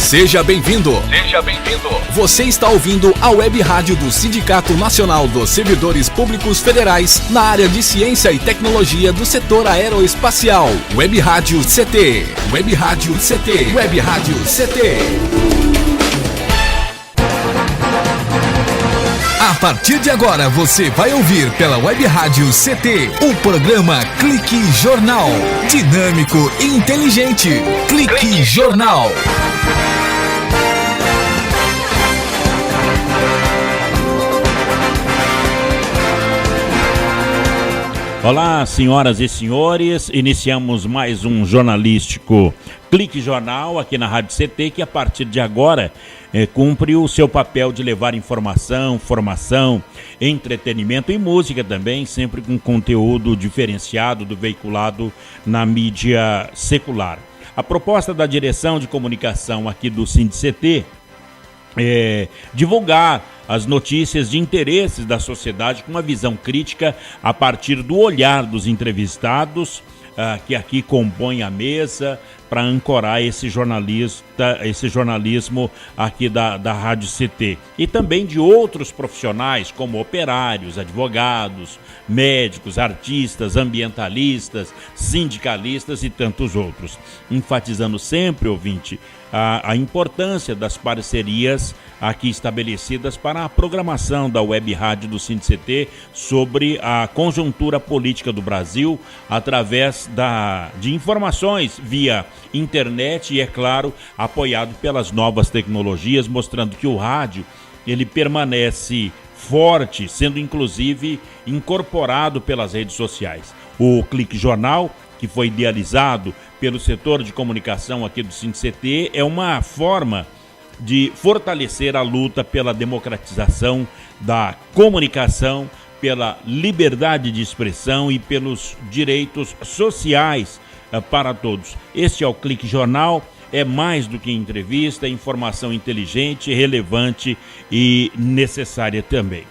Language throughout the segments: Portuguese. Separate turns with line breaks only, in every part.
Seja bem-vindo. Seja bem-vindo. Você está ouvindo a Web Rádio do Sindicato Nacional dos Servidores Públicos Federais na área de Ciência e Tecnologia do setor aeroespacial. Web Rádio CT. Web Rádio CT. Web Rádio CT. A partir de agora você vai ouvir pela Web Rádio CT o programa Clique Jornal. Dinâmico e inteligente. Clique Jornal.
Olá, senhoras e senhores, iniciamos mais um jornalístico Clique Jornal aqui na Rádio CT, que a partir de agora cumpre o seu papel de levar informação, formação, entretenimento e música também, sempre com conteúdo diferenciado do veiculado na mídia secular. A proposta da direção de comunicação aqui do SINDCT é divulgar as notícias de interesses da sociedade com uma visão crítica a partir do olhar dos entrevistados que aqui compõem a mesa para ancorar esse jornalismo aqui da Rádio CT. E também de outros profissionais como operários, advogados, médicos, artistas, ambientalistas, sindicalistas e tantos outros. Enfatizando sempre, ouvinte, a importância das parcerias aqui estabelecidas para a programação da Web Rádio do SINDCT sobre a conjuntura política do Brasil através de informações via internet e, é claro, apoiado pelas novas tecnologias, mostrando que o rádio ele permanece forte, sendo inclusive incorporado pelas redes sociais. O Clique Jornal, que foi idealizado pelo setor de comunicação aqui do SINDCT, é uma forma de fortalecer a luta pela democratização da comunicação, pela liberdade de expressão e pelos direitos sociais para todos. Este é o Clique Jornal, é mais do que entrevista, é informação inteligente, relevante e necessária também.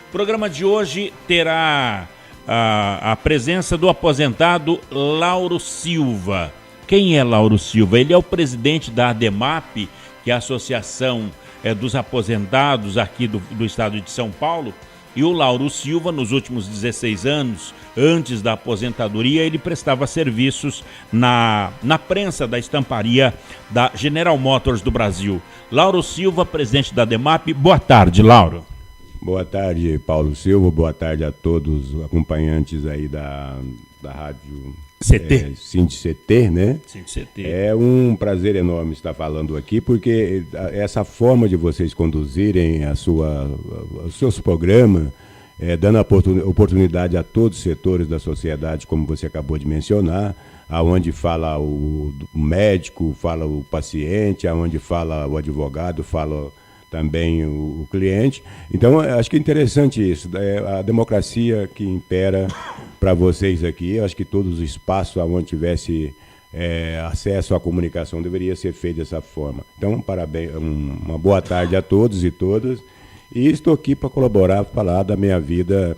O programa de hoje terá a presença do aposentado Lauro Silva. Quem é Lauro Silva? Ele é o presidente da ADEMAP, que é a Associação dos Aposentados aqui do estado de São Paulo. E o Lauro Silva, nos últimos 16 anos, antes da aposentadoria, ele prestava serviços na prensa da estamparia da General Motors do Brasil. Lauro Silva, presidente da ADEMAP. Boa tarde, Lauro.
Boa tarde, Paulo Silva. Boa tarde a todos os acompanhantes aí da rádio
CT.
SINDCT, né?
SINDCT.
É um prazer enorme estar falando aqui, porque essa forma de vocês conduzirem os seus programas, dando a oportunidade a todos os setores da sociedade, como você acabou de mencionar, aonde fala o médico, fala o paciente, aonde fala o advogado, fala também o cliente. Então, acho que é interessante isso, a democracia que impera para vocês aqui. Acho que todos os espaços onde tivesse acesso à comunicação deveria ser feito dessa forma. Então, parabéns, uma boa tarde a todos e todas. E estou aqui para colaborar, para falar da minha vida.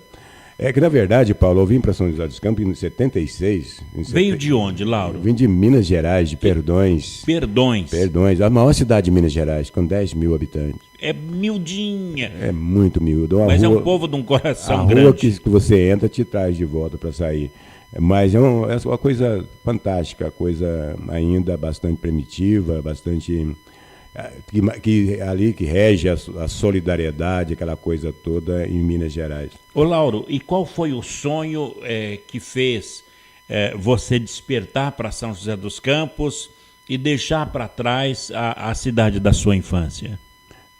Que, na verdade, Paulo, eu vim para São José dos Campos em 76.
Veio de onde, Lauro?
Vim de Minas Gerais, de Perdões.
Perdões,
a maior cidade de Minas Gerais, com 10 mil habitantes.
É miudinha.
É muito miúdo.
Mas é um povo de um coração grande.
A rua que você entra te traz de volta para sair. Mas é uma coisa fantástica, coisa ainda bastante primitiva, bastante... que rege a solidariedade, aquela coisa toda em Minas Gerais.
Ô Lauro, e qual foi o sonho que fez você despertar para São José dos Campos e deixar para trás a cidade da sua infância?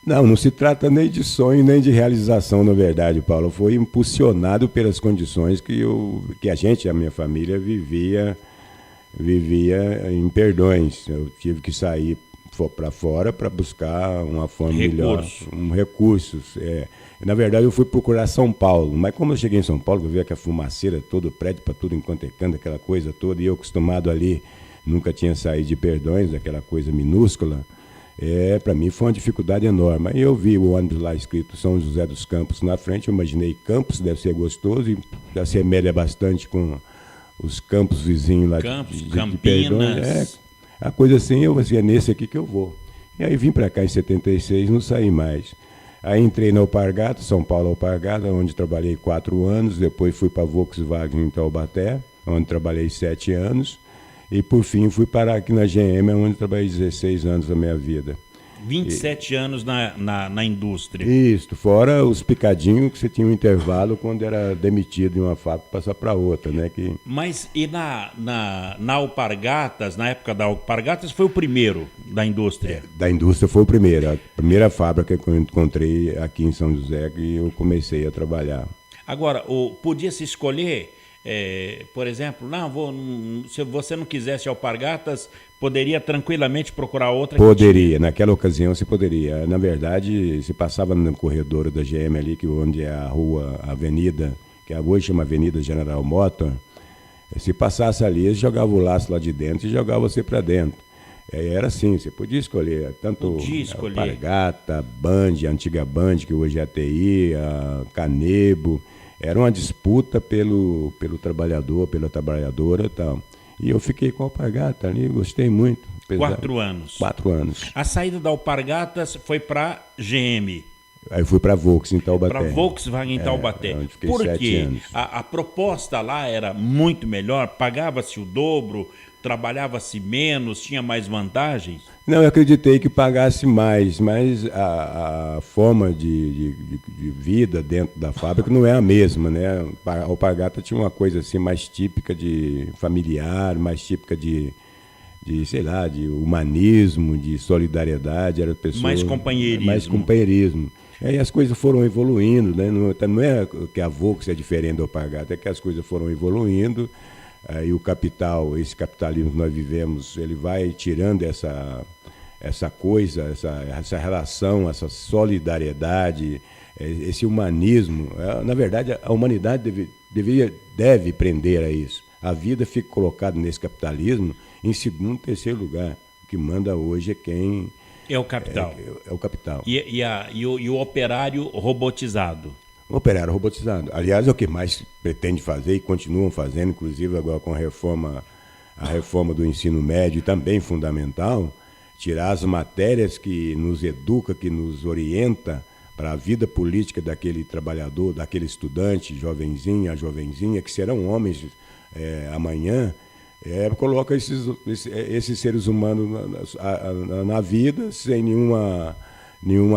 Não se trata nem de sonho, nem de realização, na verdade, Paulo. Foi impulsionado pelas condições que a minha família vivia em Perdões. Eu tive que sair para fora para buscar uma forma melhor, recursos. Na verdade, eu fui procurar São Paulo, mas como eu cheguei em São Paulo, eu vi aquela fumaceira, todo o prédio para tudo enquanto é canto, aquela coisa toda, e eu acostumado ali, nunca tinha saído de Perdões, aquela coisa minúscula. Para mim foi uma dificuldade enorme. Aí eu vi o ônibus lá escrito São José dos Campos na frente, eu imaginei Campos, deve ser gostoso, e já se assemelha bastante com os campos vizinhos lá
Campos,
de
Campinas.
Perdões. A coisa assim, eu assim, é nesse aqui que eu vou. E aí vim para cá em 76, não saí mais. Aí entrei na Alpargata, São Paulo Alpargata, onde trabalhei 4 anos, depois fui para a Volkswagen em Taubaté, onde trabalhei 7 anos, e por fim fui parar aqui na GM, onde trabalhei 16 anos da minha vida.
27 anos na indústria.
Isso, fora os picadinhos que você tinha um intervalo quando era demitido de uma fábrica passar para outra, né?
Mas e na Alpargatas, na época da Alpargatas, foi o primeiro da indústria?
Da indústria foi o primeiro, a primeira fábrica que eu encontrei aqui em São José que eu comecei a trabalhar.
Agora, podia-se escolher, por exemplo, se você não quisesse Alpargatas, poderia tranquilamente procurar outra?
Poderia, naquela ocasião você poderia. Na verdade, se passava no corredor da GM ali, onde é a rua, a avenida, que hoje chama Avenida General Motors, se passasse ali, eles jogavam o laço lá de dentro e jogavam você para dentro. Era assim, você podia escolher tanto Alpargata, Band, a antiga Band, que hoje é a TI, a Canebo. Era uma disputa pelo trabalhador, pela trabalhadora e tal. E eu fiquei com a Alpargata ali, gostei muito.
4 anos.
4 anos.
A saída da Alpargatas foi para GM.
Aí fui para a Volkswagen em Taubaté.
Para Volkswagen em Taubaté.
Onde fiquei
Por
7
quê?
anos.
A proposta lá era muito melhor, pagava-se o dobro, trabalhava-se menos, tinha mais vantagens?
Não, eu acreditei que pagasse mais, mas a forma de vida dentro da fábrica não é a mesma, né? A Alpargata tinha uma coisa assim mais típica de familiar, mais típica de sei lá, de humanismo, de solidariedade, era pessoa
mais companheirismo.
Mais companheirismo. Aí as coisas foram evoluindo, né? Não é que a Volkswagen é diferente da Alpargata, é que as coisas foram evoluindo. Aí o capital, esse capitalismo que nós vivemos, ele vai tirando essa coisa, essa relação, essa solidariedade, esse humanismo. Na verdade, a humanidade deve prender a isso. A vida fica colocada nesse capitalismo em segundo, terceiro lugar. O que manda hoje é quem...
É o capital.
É o capital.
E o operário robotizado.
O operário robotizado. Aliás, é o que mais pretende fazer e continuam fazendo, inclusive agora com a reforma do ensino médio, também fundamental, tirar as matérias que nos educa, que nos orienta para a vida política daquele trabalhador, daquele estudante, jovenzinha, que serão homens amanhã, coloca esses seres humanos na vida sem nenhuma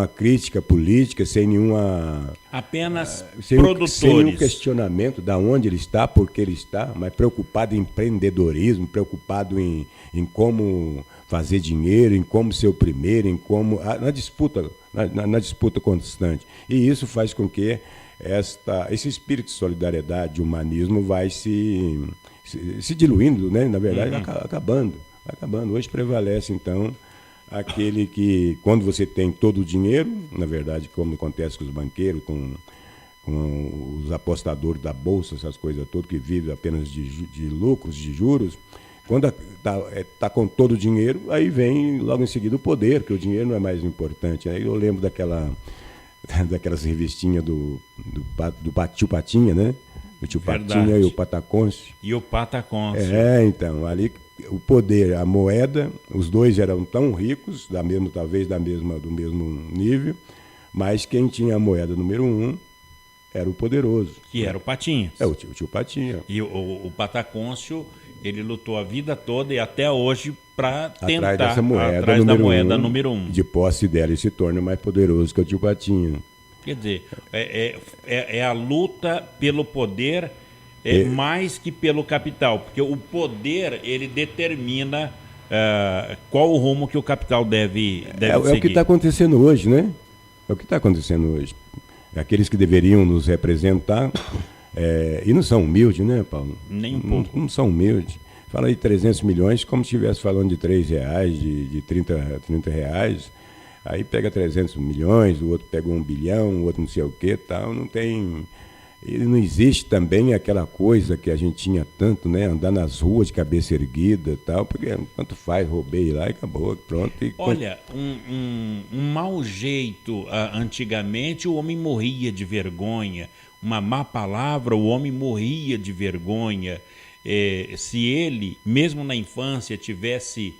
crítica política, sem nenhuma...
Apenas
produtores. Sem nenhum questionamento de onde ele está, por que ele está, mas preocupado em empreendedorismo, preocupado em como fazer dinheiro, em como ser o primeiro, em como... na disputa constante. E isso faz com que esse espírito de solidariedade, de humanismo, vai se diluindo, né? Na verdade, acabando. Hoje prevalece, então... aquele que, quando você tem todo o dinheiro, na verdade, como acontece com os banqueiros, com os apostadores da bolsa, essas coisas todas, que vivem apenas de lucros, de juros, quando está com todo o dinheiro, aí vem logo em seguida o poder, que o dinheiro não é mais importante. Aí eu lembro daquelas revistinhas do Tio Patinha, né? O Tio Patinha e o Patacôncio.
E o Patacôncio.
Então, ali o poder, a moeda, os dois eram tão ricos, talvez do mesmo nível, mas quem tinha a moeda número 1 era o poderoso.
Que era o Patinha.
O tio Patinha.
E o Patacôncio, ele lutou a vida toda e até hoje para tentar
atrás da moeda número 1. De posse dela, ele se torna mais poderoso que o tio Patinha.
Quer dizer, é a luta pelo poder mais que pelo capital, porque o poder, ele determina qual o rumo que o capital deve seguir. É
o que está acontecendo hoje, né? É o que está acontecendo hoje. Aqueles que deveriam nos representar, e não são humildes, né, Paulo?
Nem um pouco.
Não são humildes. Fala aí 300 milhões como se estivesse falando de R$3, de 30 reais. Aí pega 300 milhões, o outro pega 1 bilhão, o outro não sei o que, tal, não tem... E não existe também aquela coisa que a gente tinha tanto, né? Andar nas ruas de cabeça erguida e tal, porque tanto faz, roubei lá e acabou, pronto.
Olha, um mau jeito, antigamente o homem morria de vergonha, uma má palavra, o homem morria de vergonha. Se ele, mesmo na infância, tivesse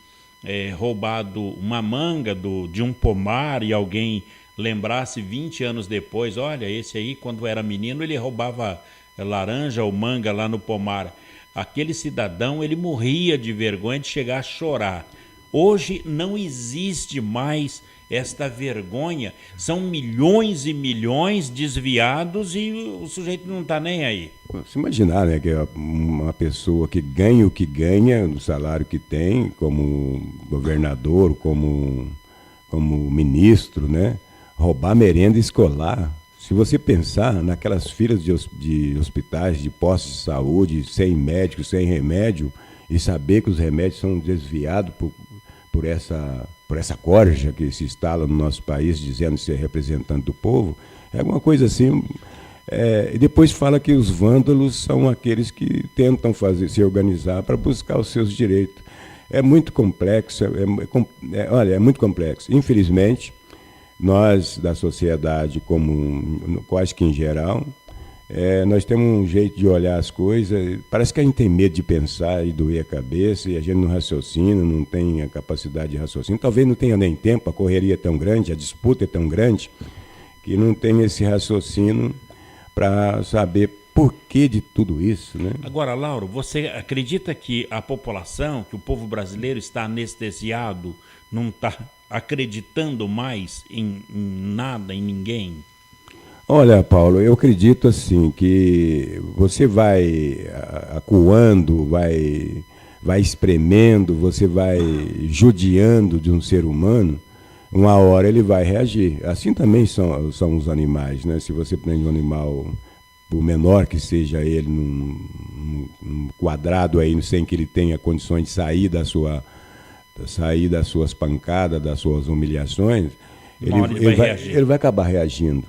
roubado uma manga de um pomar e alguém lembrasse 20 anos depois, olha, esse aí quando era menino ele roubava laranja ou manga lá no pomar. Aquele cidadão, ele morria de vergonha de chegar a chorar. Hoje não existe mais esta vergonha. São milhões e milhões desviados e o sujeito não está nem aí.
Se imaginar, né, que uma pessoa que ganha o que ganha, no salário que tem, como governador, como ministro, né, roubar merenda escolar. Se você pensar naquelas filas de hospitais, de postos de saúde, sem médico, sem remédio, e saber que os remédios são desviados por essa corja que se instala no nosso país, dizendo ser representante do povo, é alguma coisa assim. E depois fala que os vândalos são aqueles que tentam se organizar para buscar os seus direitos. É muito complexo, olha, é muito complexo. Infelizmente, nós, da sociedade, quase que em geral, nós temos um jeito de olhar as coisas, parece que a gente tem medo de pensar e doer a cabeça, e a gente não raciocina, não tem a capacidade de raciocínio, talvez não tenha nem tempo, a correria é tão grande, a disputa é tão grande, que não tem esse raciocínio para saber por que de tudo isso, né?
Agora, Lauro, você acredita que a população, que o povo brasileiro está anestesiado, não está acreditando mais em nada, em ninguém?
Olha, Paulo, eu acredito assim que você vai acuando, vai espremendo, você vai judiando de um ser humano, uma hora ele vai reagir. Assim também são os animais, né? Se você prende um animal, por menor que seja ele, num quadrado aí, sem que ele tenha condições de sair das suas pancadas, das suas humilhações, ele vai acabar reagindo.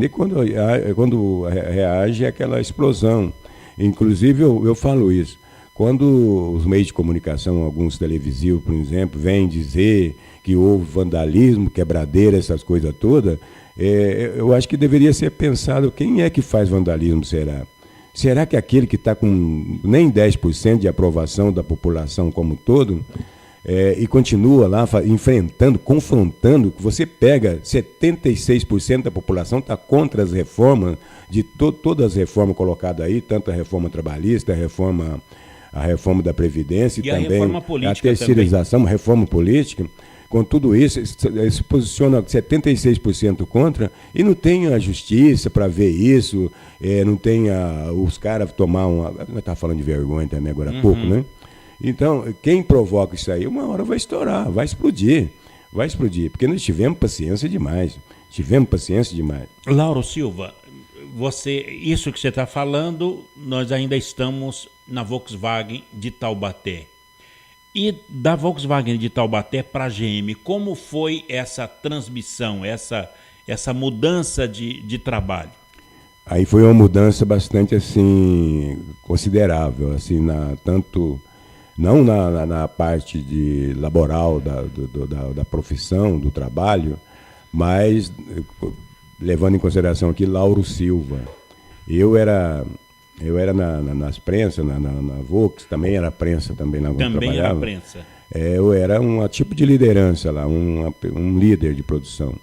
E quando reage é aquela explosão. Inclusive, eu falo isso. Quando os meios de comunicação, alguns televisivos, por exemplo, vêm dizer que houve vandalismo, quebradeira, essas coisas todas, eu acho que deveria ser pensado quem é que faz vandalismo, será? Será que aquele que está com nem 10% de aprovação da população como um todo, e continua lá enfrentando, confrontando, você pega 76% da população está contra as reformas, de todas as reformas colocadas aí, tanto a reforma trabalhista, a reforma da Previdência e também a reforma política, a terceirização, a reforma política. Com tudo isso, se posiciona 76% contra e não tem a justiça para ver isso, não tem os caras tomar uma... Nós estávamos falando de vergonha também agora há pouco, né? Então, quem provoca isso aí, uma hora vai estourar, vai explodir, porque nós tivemos paciência demais.
Lauro Silva, isso que você está falando, nós ainda estamos na Volkswagen de Taubaté. E da Volkswagen de Taubaté para a GM, como foi essa transmissão, essa mudança de trabalho?
Aí foi uma mudança bastante assim, considerável, assim, não na parte laboral da profissão, do trabalho, mas levando em consideração aqui Lauro Silva. Eu era nas prensas, na Volks, também era prensa também lá onde eu trabalhava. Também era prensa. Eu era um tipo de liderança lá, um líder de produção.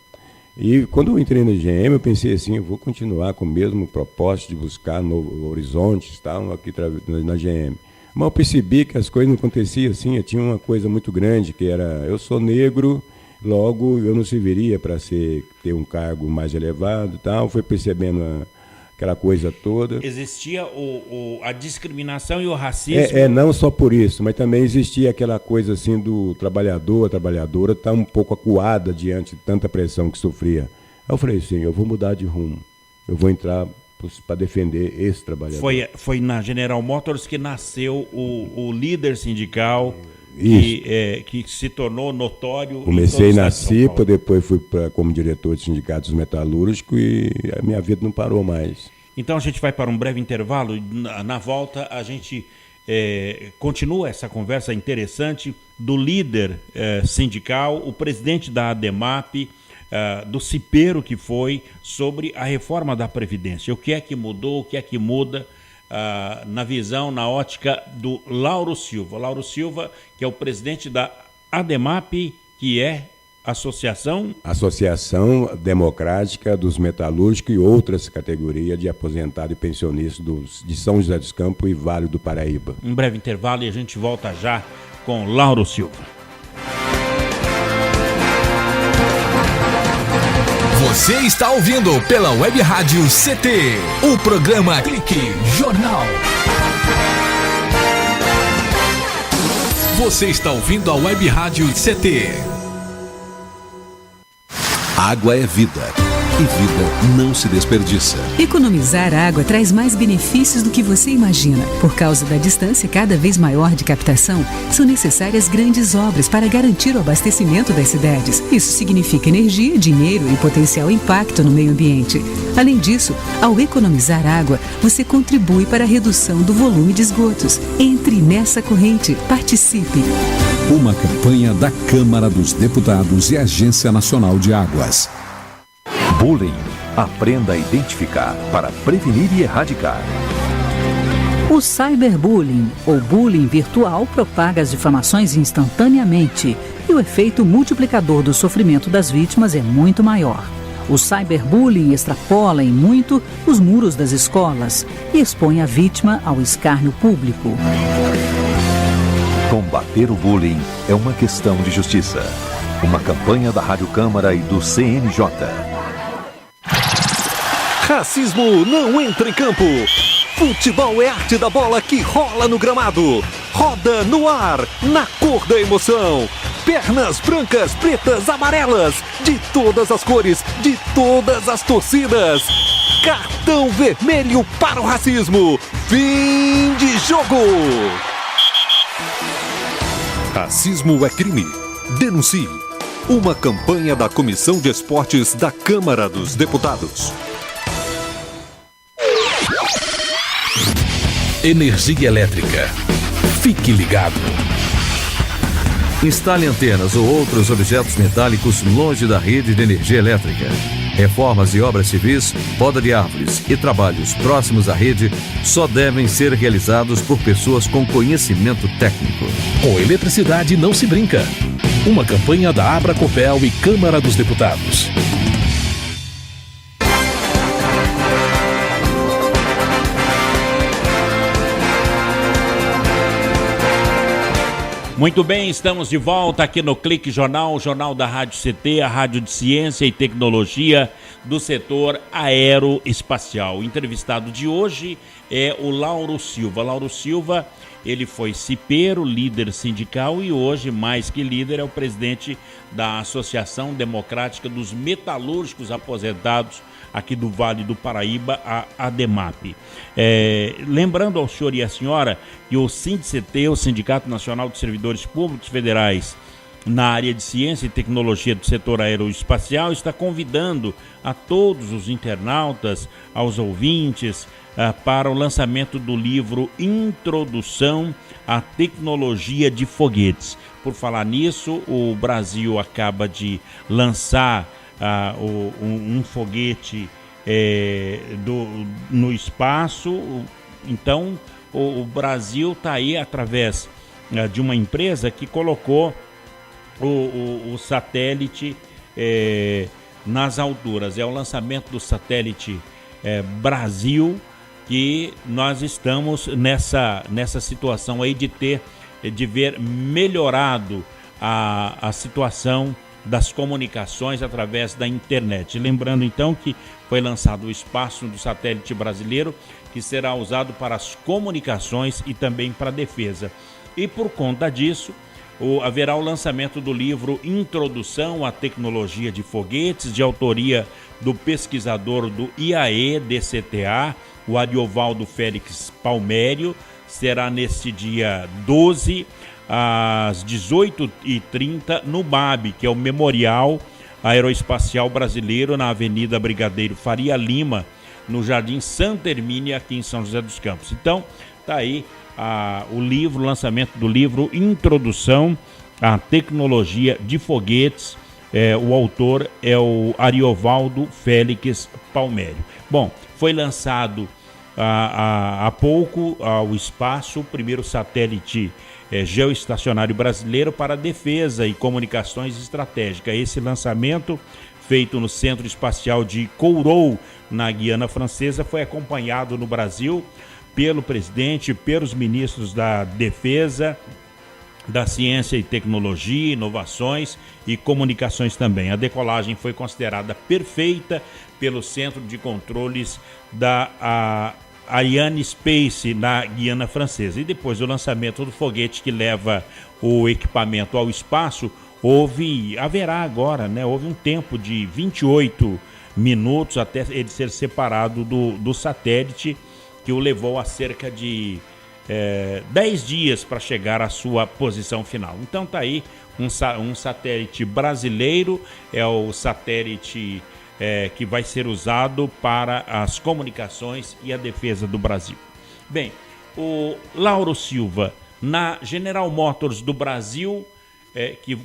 E quando eu entrei na GM, eu pensei assim, eu vou continuar com o mesmo propósito de buscar novos horizontes, tal, aqui na GM. Mas eu percebi que as coisas não aconteciam assim, eu tinha uma coisa muito grande, que era, eu sou negro, logo eu não serviria para ter um cargo mais elevado e tal, fui percebendo aquela coisa toda.
Existia a discriminação e o racismo?
Não só por isso, mas também existia aquela coisa assim do trabalhador, a trabalhadora está um pouco acuada diante de tanta pressão que sofria. Aí eu falei assim, eu vou mudar de rumo, eu vou entrar para defender esse trabalhador.
Foi na General Motors que nasceu o líder sindical que se tornou notório.
Comecei na CIPA, depois fui como diretor de sindicatos metalúrgicos e a minha vida não parou mais.
Então a gente vai para um breve intervalo e na volta a gente continua essa conversa interessante do líder sindical, o presidente da ADEMAP, do cipeiro que foi, sobre a reforma da Previdência. O que é que mudou, o que é que muda na visão, na ótica do Lauro Silva. Lauro Silva, que é o presidente da ADEMAP, que é Associação
Democrática dos Metalúrgicos e outras categorias de aposentado e pensionista de São José dos Campos e Vale do Paraíba.
Um breve intervalo e a gente volta já com Lauro Silva.
Você está ouvindo pela Web Rádio CT, o programa Clique Jornal. Você está ouvindo a Web Rádio CT.
Água é vida. E vida não se desperdiça.
Economizar água traz mais benefícios do que você imagina. Por causa da distância cada vez maior de captação, são necessárias grandes obras para garantir o abastecimento das cidades. Isso significa energia, dinheiro e potencial impacto no meio ambiente. Além disso, ao economizar água, você contribui para a redução do volume de esgotos. Entre nessa corrente, participe.
Uma campanha da Câmara dos Deputados e Agência Nacional de Águas.
Bullying. Aprenda a identificar para prevenir e erradicar.
O cyberbullying, ou bullying virtual, propaga as difamações instantaneamente e o efeito multiplicador do sofrimento das vítimas é muito maior. O cyberbullying extrapola em muito os muros das escolas e expõe a vítima ao escárnio público.
Combater o bullying é uma questão de justiça. Uma campanha da Rádio Câmara e do CNJ. Racismo não entra em campo. Futebol é arte da bola que rola no gramado. Roda no ar, na cor da emoção. Pernas brancas, pretas, amarelas. De todas as cores, de todas as torcidas. Cartão vermelho para o racismo. Fim de jogo. Racismo é crime. Denuncie. Uma campanha da Comissão de Esportes da Câmara dos Deputados.
Energia elétrica. Fique ligado.
Instale antenas ou outros objetos metálicos longe da rede de energia elétrica. Reformas e obras civis, poda de árvores e trabalhos próximos à rede só devem ser realizados por pessoas com conhecimento técnico.
Com eletricidade não se brinca. Uma campanha da Abracopel e Câmara dos Deputados.
Muito bem, estamos de volta aqui no Clique Jornal, o jornal da Rádio CT, a rádio de ciência e tecnologia do setor aeroespacial. O entrevistado de hoje é o Lauro Silva. Lauro Silva, ele foi cipeiro, líder sindical e hoje, mais que líder, é o presidente da Associação Democrática dos Metalúrgicos Aposentados aqui do Vale do Paraíba, a ADEMAP. Lembrando ao senhor e à senhora que o SINDCT, o Sindicato Nacional de Servidores Públicos Federais na área de ciência e tecnologia do setor aeroespacial, está convidando a todos os internautas, aos ouvintes, para o lançamento do livro Introdução à Tecnologia de Foguetes. Por falar nisso, o Brasil acaba de lançar um foguete no espaço. Então o Brasil está aí através de uma empresa que colocou o satélite nas alturas. É o lançamento do satélite Brasil, que nós estamos nessa situação aí de ver melhorado a situação das comunicações através da internet. Lembrando então que foi lançado o espaço do satélite brasileiro, que será usado para as comunicações e também para a defesa. E por conta disso, haverá o lançamento do livro Introdução à Tecnologia de Foguetes, de autoria do pesquisador do IAE-DCTA, o Ariovaldo Félix Palmério. Será neste dia 12, às 18h30, no MAB, que é o Memorial Aeroespacial Brasileiro, na Avenida Brigadeiro Faria Lima, no Jardim Santa Hermínia, aqui em São José dos Campos. Então, tá aí o lançamento do livro Introdução à Tecnologia de Foguetes. O autor é o Ariovaldo Félix Palmério. Bom, foi lançado há pouco ao espaço o primeiro satélite geoestacionário brasileiro para defesa e comunicações estratégicas. Esse lançamento, feito no Centro Espacial de Kourou, na Guiana Francesa, foi acompanhado no Brasil pelo presidente, pelos ministros da Defesa, da Ciência e Tecnologia, Inovações e Comunicações também. A decolagem foi considerada perfeita pelo Centro de Controles da Ariane Space, na Guiana Francesa. E depois do lançamento do foguete que leva o equipamento ao espaço, haverá agora, houve um tempo de 28 minutos até ele ser separado do satélite, que o levou a cerca de 10 dias para chegar à sua posição final. Então tá aí um satélite brasileiro, é o satélite que vai ser usado para as comunicações e a defesa do Brasil. Bem, o Lauro Silva, na General Motors do Brasil,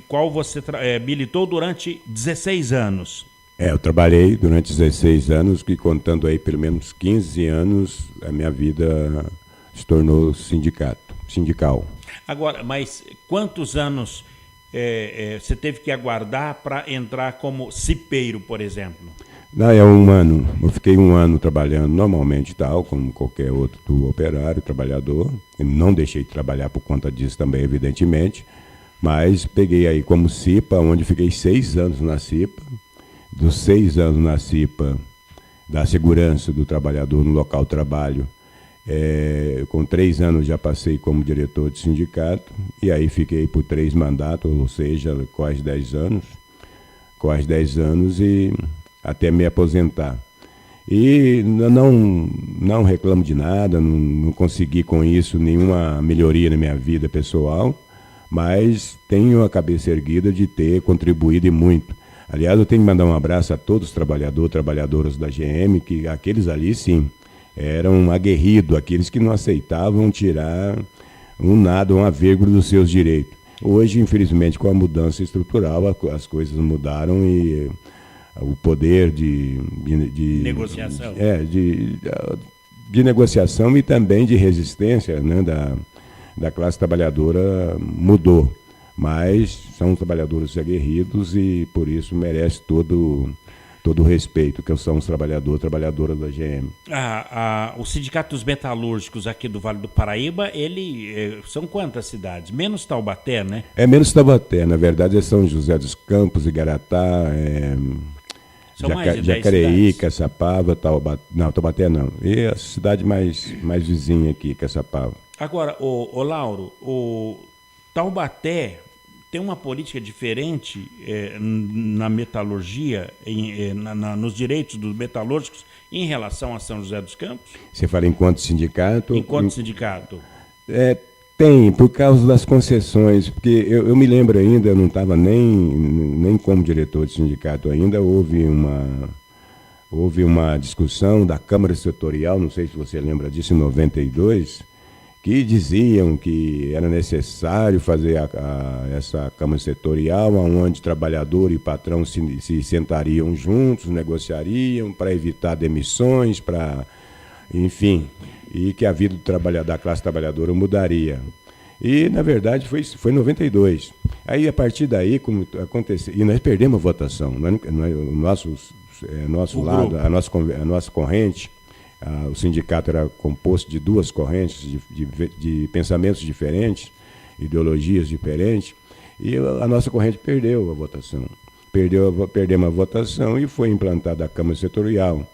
qual você militou durante 16 anos.
Eu trabalhei durante 16 anos, que contando aí pelo menos 15 anos, a minha vida se tornou sindical.
Agora, mas quantos anos você teve que aguardar para entrar como cipeiro, por exemplo?
Não, é 1 ano. Eu fiquei 1 ano trabalhando normalmente, como qualquer outro operário, trabalhador. Eu não deixei de trabalhar por conta disso também, evidentemente. Mas peguei aí como CIPA, onde fiquei 6 anos na CIPA. Dos 6 anos na CIPA, da segurança do trabalhador no local de trabalho, com 3 anos já passei como diretor de sindicato, e aí fiquei por 3 mandatos, ou seja, quase 10 anos, e até me aposentar. E não reclamo de nada, não consegui com isso nenhuma melhoria na minha vida pessoal, mas tenho a cabeça erguida de ter contribuído e muito. Aliás, eu tenho que mandar um abraço a todos os trabalhadoras da GM, que aqueles ali, sim, eram aguerridos, aqueles que não aceitavam tirar uma vírgula dos seus direitos. Hoje, infelizmente, com a mudança estrutural, as coisas mudaram e o poder de
negociação.
De negociação e também de resistência, da classe trabalhadora mudou. Mas são trabalhadores aguerridos e por isso merece todo o respeito, que são os trabalhadoras da GM.
O Sindicato dos Metalúrgicos aqui do Vale do Paraíba, são quantas cidades? Menos Taubaté, né?
Menos Taubaté, na verdade é São José dos Campos, Igaratá, Jacareí, Caçapava, Taubaté não. E a cidade mais vizinha aqui, Caçapava.
Agora, o Lauro, o Taubaté tem uma política diferente na metalurgia, nos direitos dos metalúrgicos, em relação a São José dos Campos?
Você fala enquanto sindicato?
Enquanto sindicato.
Tem, por causa das concessões, porque eu me lembro ainda, eu não estava nem como diretor de sindicato ainda, houve uma discussão da Câmara Setorial, não sei se você lembra disso, em 92, que diziam que era necessário fazer essa Câmara Setorial, onde trabalhador e patrão se sentariam juntos, negociariam para evitar demissões, enfim, e que a vida da classe trabalhadora mudaria. E, na verdade, foi em 92. Aí, a partir daí, como aconteceu, e nós perdemos a votação, o nosso lado, a nossa corrente. O sindicato era composto de 2 correntes de pensamentos diferentes, ideologias diferentes, e a nossa corrente perdeu a votação. Perdemos a votação e foi implantada a Câmara Setorial.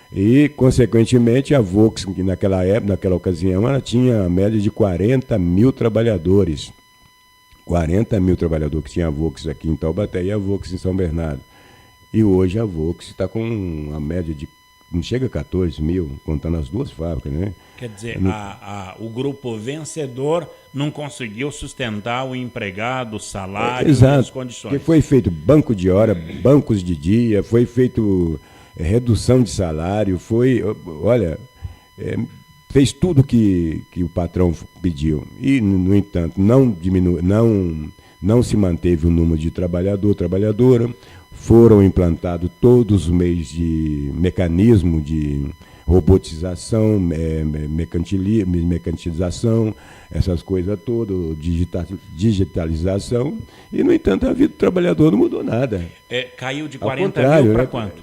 E, consequentemente, a Volks, que naquela ocasião, ela tinha a média de 40 mil trabalhadores. 40 mil trabalhadores que tinha a Volks aqui em Taubaté e a Volks em São Bernardo. E hoje a Volks está com uma média de não chega a 14 mil, contando as 2 fábricas, né?
Quer dizer, o grupo vencedor não conseguiu sustentar o empregado, o salário e as condições.
Porque foi feito banco de hora, bancos de dia, foi feito redução de salário, fez tudo que o patrão pediu. E, no entanto, não se manteve o número de trabalhadora, foram implantados todos os meios de mecanismo de robotização, mercantilização, essas coisas todas, digitalização, e, no entanto, a vida do trabalhador não mudou nada.
Caiu de 40 mil para quanto?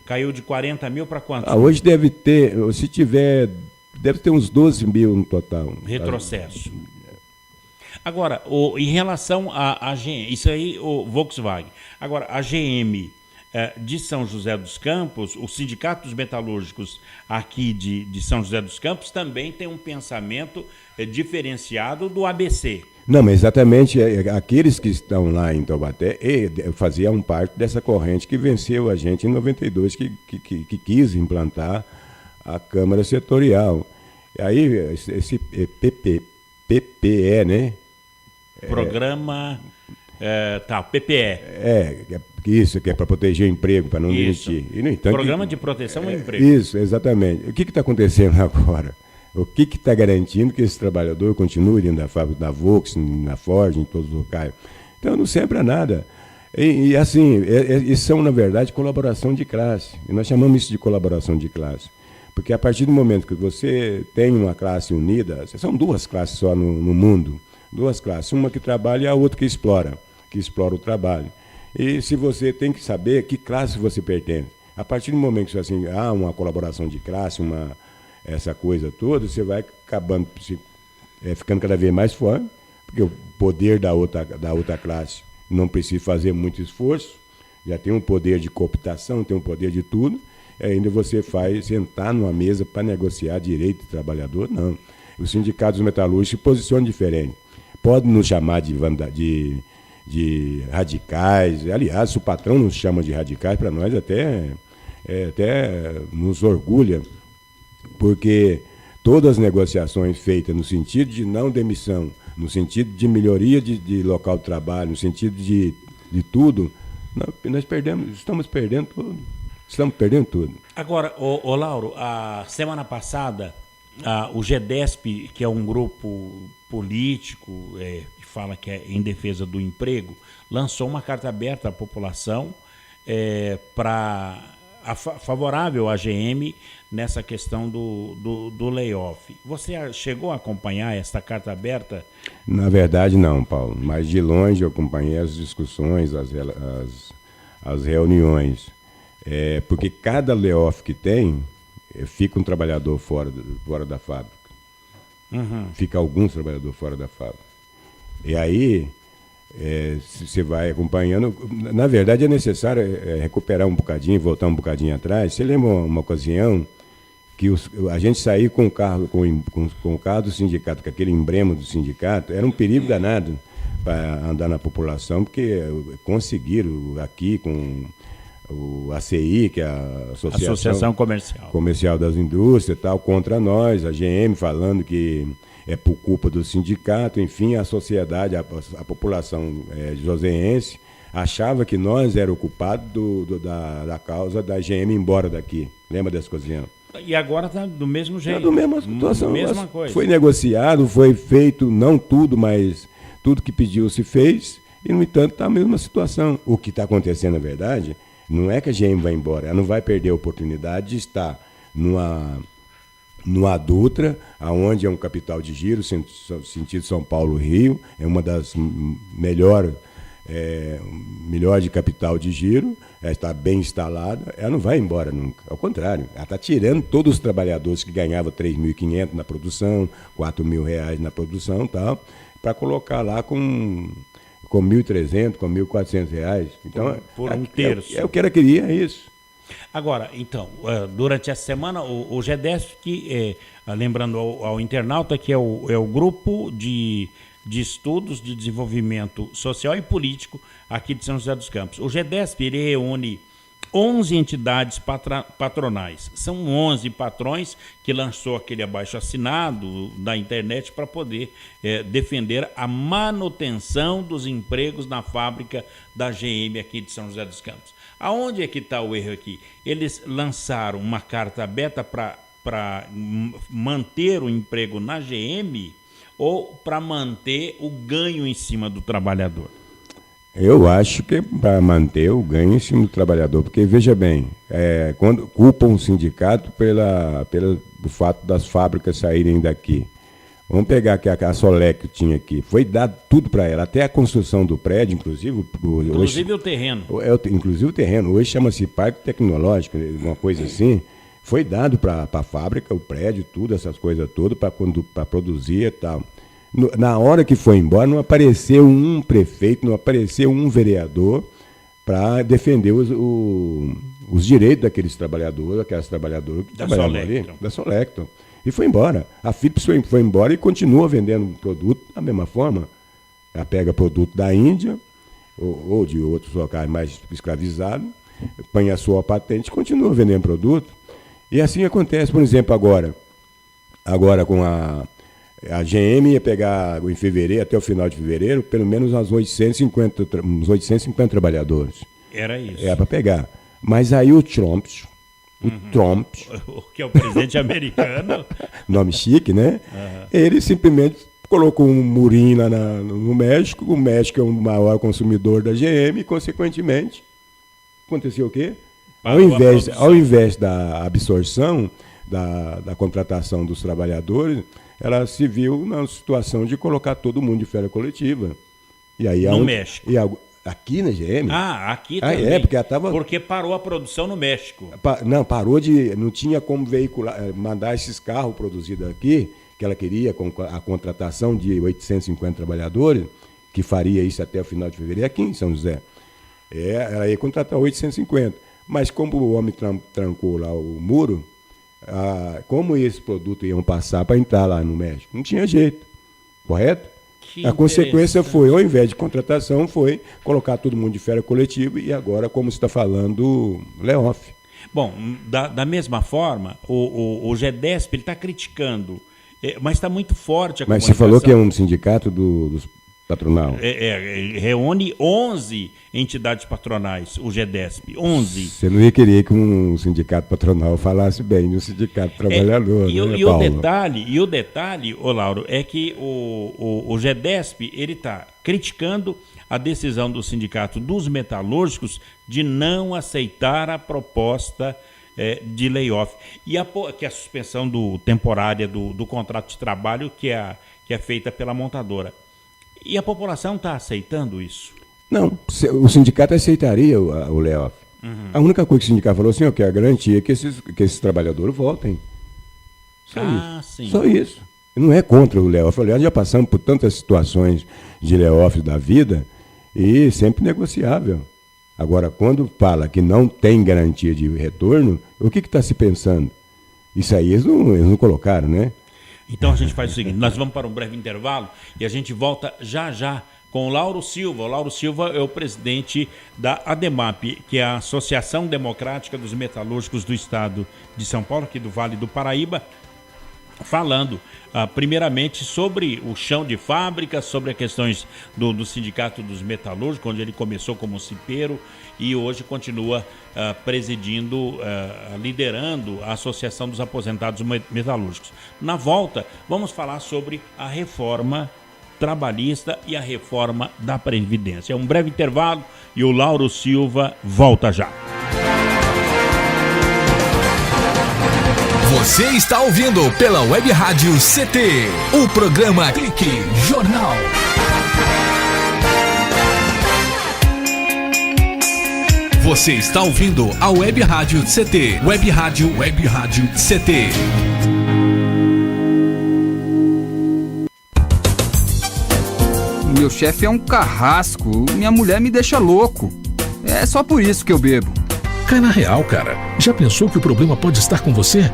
Caiu de 40 mil para quanto?
Hoje deve ter, se tiver, deve ter uns 12 mil no total.
Retrocesso. Agora, em relação à GM, isso aí, o Volkswagen. Agora, a GM de São José dos Campos, o Sindicato dos Metalúrgicos aqui de São José dos Campos também tem um pensamento diferenciado do ABC.
Não, mas exatamente aqueles que estão lá em Taubaté faziam parte dessa corrente que venceu a gente em 92, que quis implantar a Câmara Setorial. E aí, esse PPE, né?
Programa PPE.
Isso, que é para proteger o emprego, para não demitir. E, no entanto,
Programa de proteção ao emprego.
Isso, exatamente. O que está acontecendo agora? O que está garantindo que esse trabalhador continue dentro da fábrica da Volkswagen, na Ford, em todos os locais? Então, não serve para nada. E assim, isso são, na verdade, colaboração de classe. E nós chamamos isso de colaboração de classe. Porque a partir do momento que você tem uma classe unida, são duas classes só no mundo, duas classes, uma que trabalha e a outra que explora o trabalho. E se você tem que saber que classe você pertence. A partir do momento que você há uma colaboração de classe, essa coisa toda, você vai acabando ficando cada vez mais forte, porque o poder da outra classe não precisa fazer muito esforço, já tem um poder de cooptação, tem um poder de tudo, e ainda você faz sentar numa mesa para negociar direito do trabalhador, não. Os sindicatos metalúrgicos se posicionam diferente. Pode nos chamar de radicais, aliás, se o patrão nos chama de radicais, para nós até nos orgulha, porque todas as negociações feitas no sentido de não demissão, no sentido de melhoria de local de trabalho, no sentido de tudo, nós estamos perdendo tudo.
Agora, Lauro, a semana passada, o GEDESP, que é um grupo político, que fala que é em defesa do emprego, lançou uma carta aberta à população favorável à GM nessa questão do layoff. Você chegou a acompanhar essa carta aberta?
Na verdade, não, Paulo. Mas de longe eu acompanhei as discussões, as reuniões. Porque cada layoff que tem, fica um trabalhador fora da fábrica.
Uhum.
Fica alguns trabalhadores fora da fábrica. E aí, você vai acompanhando. Na verdade, é necessário recuperar um bocadinho, voltar um bocadinho atrás. Você lembra uma ocasião que a gente saiu com o carro, com o carro do sindicato, com aquele emblema do sindicato, era um perigo danado para andar na população, porque conseguiram aqui com o ACI, que é a
Associação
Comercial das Indústrias, tal, contra nós, a GM falando que é por culpa do sindicato, enfim, a sociedade, a população joseense achava que nós éramos culpados da causa da GM ir embora daqui. Lembra dessa ocasião?
E agora está do mesmo jeito.
Está da mesma situação.
Mesma coisa.
Foi negociado, foi feito, não tudo, mas tudo que pediu se fez, e, no entanto, está a mesma situação. O que está acontecendo, na verdade, não é que a GM vai embora, ela não vai perder a oportunidade de estar numa Dutra, onde é um capital de giro, sentido São Paulo-Rio, é uma das melhor de capital de giro, está bem instalada, ela não vai embora nunca, ao contrário, ela está tirando todos os trabalhadores que ganhavam 3.500 na produção, R$4.000 na produção, tal, para colocar lá com 1.300, com R$1.400. Então,
por um terço.
É o que ela queria, é isso.
Agora, então, durante a semana, o GEDESP, lembrando ao internauta, que é o grupo de estudos de desenvolvimento social e político aqui de São José dos Campos. O GEDESP ele reúne 11 entidades patronais. São 11 patrões que lançou aquele abaixo-assinado da internet para poder defender a manutenção dos empregos na fábrica da GM aqui de São José dos Campos. Aonde é que está o erro aqui? Eles lançaram uma carta aberta para manter o emprego na GM, ou para manter o ganho em cima do trabalhador?
Eu acho que é para manter o ganho em cima do trabalhador, porque, veja bem, quando culpam o sindicato pelo fato das fábricas saírem daqui. Vamos pegar que a Solec tinha aqui, foi dado tudo para ela, até a construção do prédio, inclusive hoje,
o terreno.
Inclusive o terreno, hoje chama-se Parque Tecnológico, uma coisa assim, foi dado para a fábrica, o prédio, tudo, essas coisas todas, para produzir e tal. Na hora que foi embora, não apareceu um prefeito, não apareceu um vereador para defender os direitos daqueles trabalhadores, aquelas trabalhadoras que trabalhavam ali, da Solectron. E foi embora. A Philips foi embora e continua vendendo produto da mesma forma. Ela pega produto da Índia ou de outros locais mais escravizados, põe a sua patente e continua vendendo produto. E assim acontece, por exemplo, agora com a GM ia pegar em fevereiro, até o final de fevereiro, pelo menos uns 850 trabalhadores.
Era isso.
Era para pegar. Mas aí o Trump,
que é o presidente americano.
Nome chique, né? Ele simplesmente colocou um murinho lá no México. O México é o maior consumidor da GM e, consequentemente, aconteceu o quê? Ao invés da absorção, da contratação dos trabalhadores, ela se viu na situação de colocar todo mundo de férias coletiva. E aí,
no México.
Aqui na GM?
Aqui também. Porque parou a produção no México.
Parou não tinha como mandar esses carros produzidos aqui, que ela queria com a contratação de 850 trabalhadores, que faria isso até o final de fevereiro, aqui em São José. Ela ia contratar 850. Mas como o homem trancou lá o muro, como esses produtos iam passar para entrar lá no México? Não tinha jeito, correto? A consequência foi, ao invés de contratação, foi colocar todo mundo de férias coletiva e agora, como você está falando, layoff.
Bom, da mesma forma, o GEDESP está criticando, mas está muito forte a comunicação.
Mas você falou que é um sindicato dos patronal.
Reúne 11 entidades patronais, o GEDESP, 11.
Você não ia querer que um sindicato patronal falasse bem de um sindicato trabalhador,
E o detalhe, Lauro, é que o GEDESP está criticando a decisão do Sindicato dos Metalúrgicos de não aceitar a proposta de layoff. Que é a suspensão temporária do contrato de trabalho que é feita pela montadora. E a população está aceitando isso?
Não, o sindicato aceitaria o layoff. A única coisa que o sindicato falou assim, eu quero garantir que esses trabalhadores voltem. Só isso. Não é contra o layoff. Aliás, já passamos por tantas situações de layoff da vida e sempre negociável. Agora, quando fala que não tem garantia de retorno, o que está se pensando? Isso aí eles não colocaram, né?
Então a gente faz o seguinte, nós vamos para um breve intervalo e a gente volta já com o Lauro Silva. O Lauro Silva é o presidente da ADEMAP, que é a Associação Democrática dos Metalúrgicos do Estado de São Paulo, aqui do Vale do Paraíba, falando primeiramente sobre o chão de fábrica, sobre as questões do Sindicato dos Metalúrgicos, onde ele começou como cipeiro e hoje continua presidindo, liderando a Associação dos Aposentados Metalúrgicos. Na volta, vamos falar sobre a reforma trabalhista e a reforma da Previdência. É um breve intervalo e o Lauro Silva volta já.
Você está ouvindo pela Web Rádio CT, o programa Clique Jornal. Você está ouvindo a Web Rádio CT, Web Rádio CT.
Meu chefe é um carrasco, minha mulher me deixa louco. É só por isso que eu bebo.
Cai na real, cara. Já pensou que o problema pode estar com você?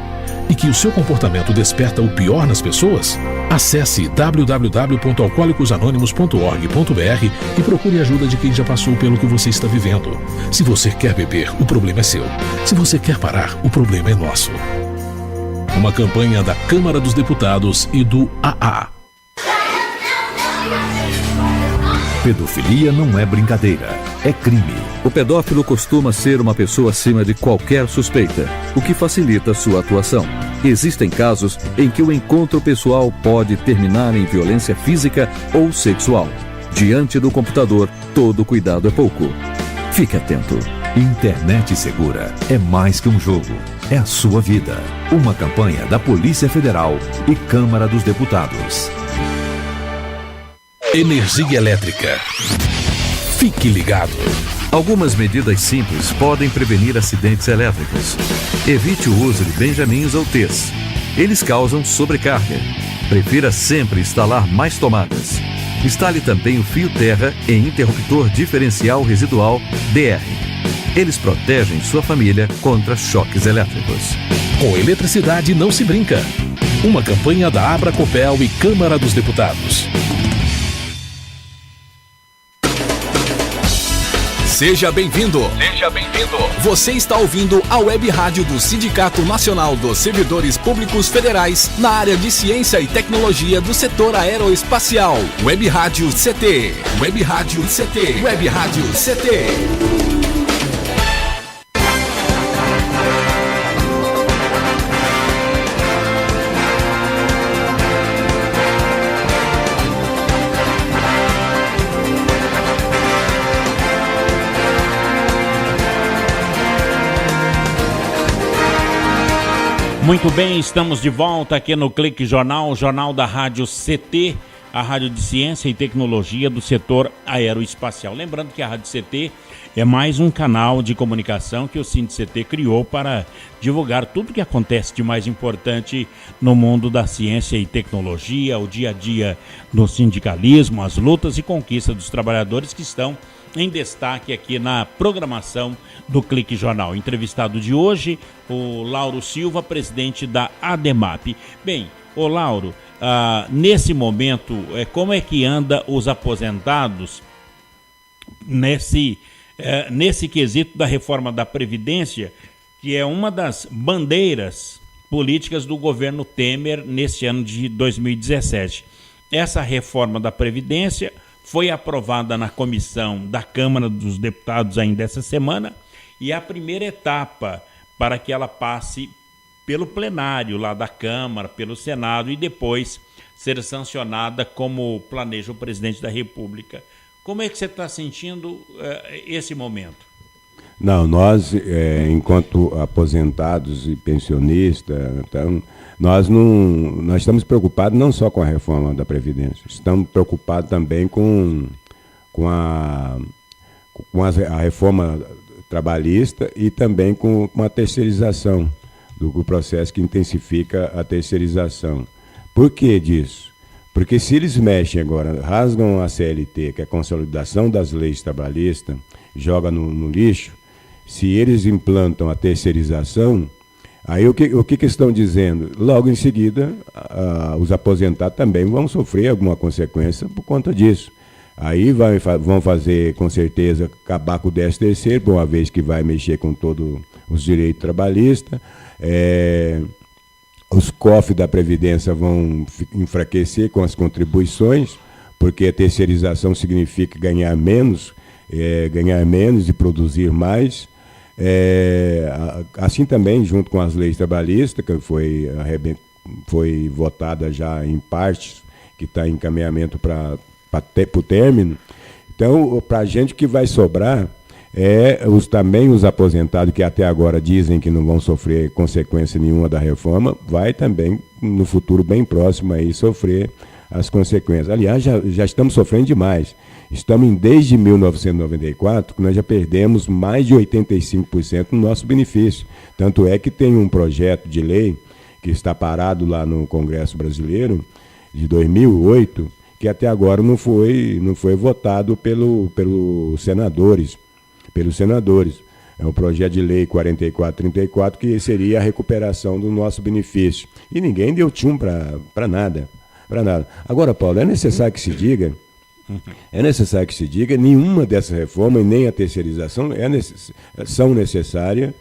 E que o seu comportamento desperta o pior nas pessoas? Acesse www.alcoolicosanonimos.org.br e procure ajuda de quem já passou pelo que você está vivendo. Se você quer beber, o problema é seu. Se você quer parar, o problema é nosso. Uma campanha da Câmara dos Deputados e do AA.
Pedofilia não é brincadeira.
é crime.
O pedófilo costuma ser uma pessoa acima de qualquer suspeita, o que facilita sua atuação. Existem casos em que o encontro pessoal pode terminar em violência física ou sexual. Diante do computador, todo cuidado é pouco. Fique atento.
Internet Segura é mais que um jogo, é a sua vida. Uma campanha da Polícia Federal e Câmara dos Deputados.
Energia elétrica. Fique ligado.
Algumas medidas simples podem prevenir acidentes elétricos. Evite o uso de benjamins ou T's. Eles causam sobrecarga. Prefira sempre instalar mais tomadas. Instale também o fio terra e interruptor diferencial residual DR. Eles protegem sua família contra choques elétricos.
Com eletricidade não se brinca. Uma campanha da Abracopel e Câmara dos Deputados.
Seja bem-vindo. Seja bem-vindo. Você está ouvindo a Web Rádio do Sindicato Nacional dos Servidores Públicos Federais na área de Ciência e Tecnologia do setor aeroespacial. Web Rádio CT. Web Rádio CT. Web Rádio CT.
Muito bem, estamos de volta aqui no Clique Jornal, o jornal da Rádio CT, a Rádio de Ciência e Tecnologia do setor aeroespacial. Lembrando que a Rádio CT é mais um canal de comunicação que o SINDI-CT criou para divulgar tudo o que acontece de mais importante no mundo da ciência e tecnologia, o dia a dia do sindicalismo, as lutas e conquistas dos trabalhadores que estão em destaque aqui na programação do Clique Jornal. Entrevistado de hoje, o Lauro Silva, presidente da ADEMAP. Bem, ô Lauro, nesse momento, como é que anda os aposentados nesse quesito da reforma da Previdência, que é uma das bandeiras políticas do governo Temer nesse ano de 2017. Essa reforma da Previdência foi aprovada na comissão da Câmara dos Deputados ainda essa semana, e a primeira etapa para que ela passe pelo plenário lá da Câmara, pelo Senado, e depois ser sancionada como planeja o presidente da República. Como é que você está sentindo esse momento?
Não, nós, enquanto aposentados e pensionistas, então, nós estamos preocupados não só com a reforma da Previdência, estamos preocupados também com a reforma trabalhista e também com a terceirização, do processo que intensifica a terceirização. Por que disso? Porque se eles mexem agora, rasgam a CLT, que é a consolidação das leis trabalhistas, joga no lixo, se eles implantam a terceirização, aí o que estão dizendo? Logo em seguida, os aposentados também vão sofrer alguma consequência por conta disso. Aí vão fazer, com certeza, acabar com o 13º, uma vez que vai mexer com todos os direitos trabalhistas. Os cofres da Previdência vão enfraquecer com as contribuições, porque a terceirização significa ganhar menos e produzir mais. Assim também, junto com as leis trabalhistas, que foi votada já em partes, que está em encaminhamento para o término. Então, para a gente, o que vai sobrar também os aposentados, que até agora dizem que não vão sofrer consequência nenhuma da reforma, vai também, no futuro bem próximo, aí, sofrer as consequências. Aliás, já estamos sofrendo demais. Estamos desde 1994, que nós já perdemos mais de 85% do nosso benefício. Tanto é que tem um projeto de lei que está parado lá no Congresso Brasileiro, de 2008, que até agora não foi votado pelos senadores. É o projeto de lei 4434, que seria a recuperação do nosso benefício. E ninguém deu tchum para nada. Agora, Paulo, é necessário que se diga, nenhuma dessas reformas, nem a terceirização, são necessárias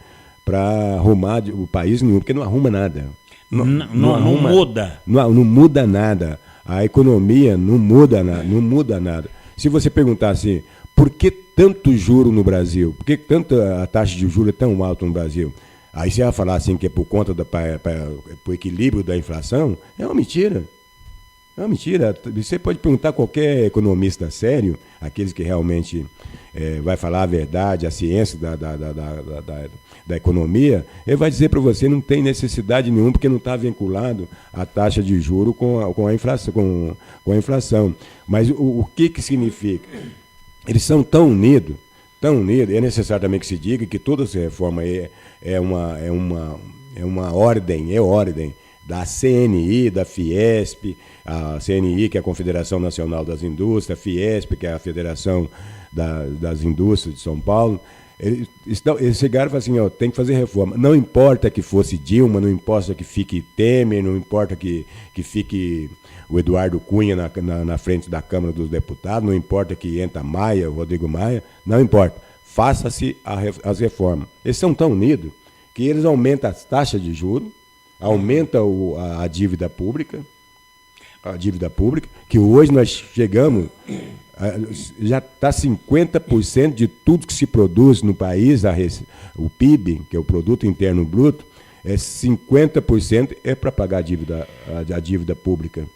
para arrumar o país nenhum, porque não arruma nada.
Não muda.
Não muda nada. A economia não muda nada. Se você perguntar assim, por que tanto juro no Brasil? Por que a taxa de juros é tão alta no Brasil? Aí você vai falar assim que é por conta por equilíbrio da inflação? É uma mentira. É uma mentira. Você pode perguntar a qualquer economista sério, aqueles que realmente vai falar a verdade, a ciência da economia, ele vai dizer para você que não tem necessidade nenhuma, porque não está vinculado a taxa de juros com a inflação. Mas o que significa? Eles são tão unidos, é necessário também que se diga que toda essa reforma é uma ordem da CNI, da Fiesp, a CNI, que é a Confederação Nacional das Indústrias, a Fiesp, que é a Federação das Indústrias de São Paulo. Eles chegaram e falaram assim, tem que fazer reforma. Não importa que fosse Dilma, não importa que fique Temer, não importa que fique o Eduardo Cunha na frente da Câmara dos Deputados, não importa que entre Maia, o Rodrigo Maia, não importa. Faça-se as reformas. Eles são tão unidos que eles aumentam as taxas de juros, aumentam a dívida pública, que hoje nós chegamos, já está 50% de tudo que se produz no país, o PIB, que é o Produto Interno Bruto, 50% é para pagar a dívida pública.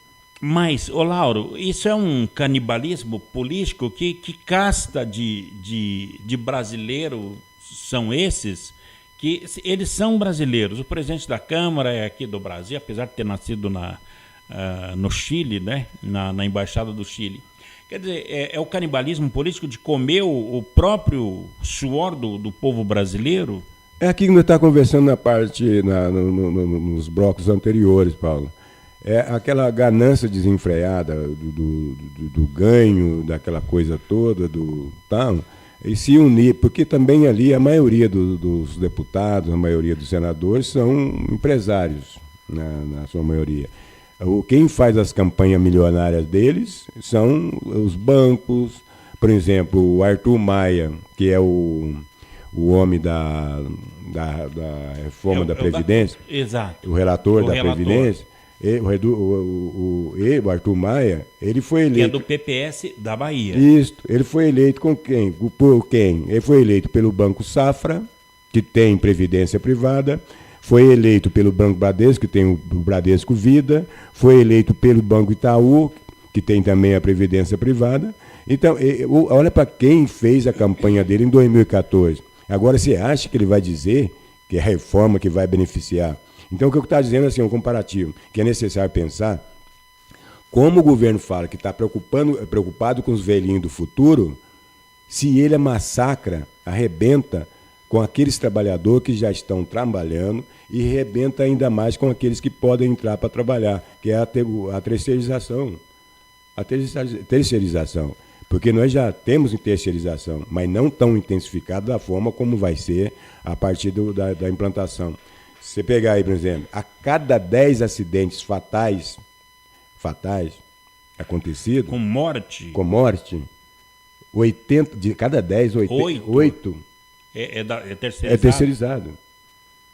Mas, Lauro, isso é um canibalismo político? Que casta de brasileiro são esses? Que eles são brasileiros. O presidente da Câmara é aqui do Brasil, apesar de ter nascido no Chile, né? na Embaixada do Chile. Quer dizer, é o canibalismo político de comer o próprio suor do povo brasileiro?
É aquilo que nós estamos conversando nos blocos anteriores, Paulo. É aquela ganância desenfreada do ganho, daquela coisa toda, e se unir, porque também ali a maioria dos deputados, a maioria dos senadores são empresários, na sua maioria. Quem faz as campanhas milionárias deles são os bancos, por exemplo, o Arthur Maia, que é o homem da reforma da Previdência,
exato.
O relator da Previdência. O Arthur Maia, ele foi eleito...
Que é do PPS da Bahia.
Isso, ele foi eleito por quem? Ele foi eleito pelo Banco Safra, que tem previdência privada, foi eleito pelo Banco Bradesco, que tem o Bradesco Vida, foi eleito pelo Banco Itaú, que tem também a previdência privada. Então, olha para quem fez a campanha dele em 2014. Agora, você acha que ele vai dizer que é a reforma que vai beneficiar? Então, o que eu estou dizendo assim, um comparativo, que é necessário pensar, como o governo fala que está preocupado com os velhinhos do futuro, se ele massacra, arrebenta com aqueles trabalhadores que já estão trabalhando e arrebenta ainda mais com aqueles que podem entrar para trabalhar, que é a terceirização. A terceirização. Porque nós já temos terceirização, mas não tão intensificada da forma como vai ser a partir da implantação. Se você pegar aí, por exemplo, a cada 10 acidentes fatais acontecidos...
Com morte?
80, de cada 10, 8
é terceirizado.
É terceirizado.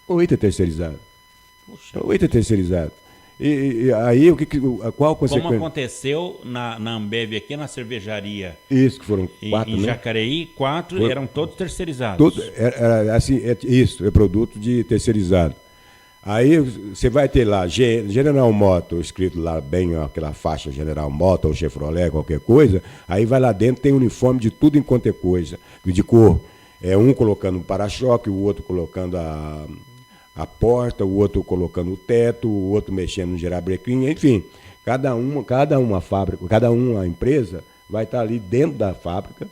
8 é terceirizado. Puxa. 8 é terceirizado. E aí, qual a consequência?
Como aconteceu na Ambev aqui, na cervejaria.
Isso, que foram 4,
em Jacareí, 4 eram todos terceirizados.
Assim, isso, é produto de terceirizado. Aí você vai ter lá General Motors, escrito lá bem, aquela faixa General Motors, Chevrolet, qualquer coisa. Aí vai lá dentro, tem uniforme de tudo enquanto é coisa, de cor. Um colocando um para-choque, o outro colocando a porta, o outro colocando o teto, o outro mexendo no girabrequim, enfim, cada uma fábrica, cada uma empresa vai estar ali dentro da fábrica,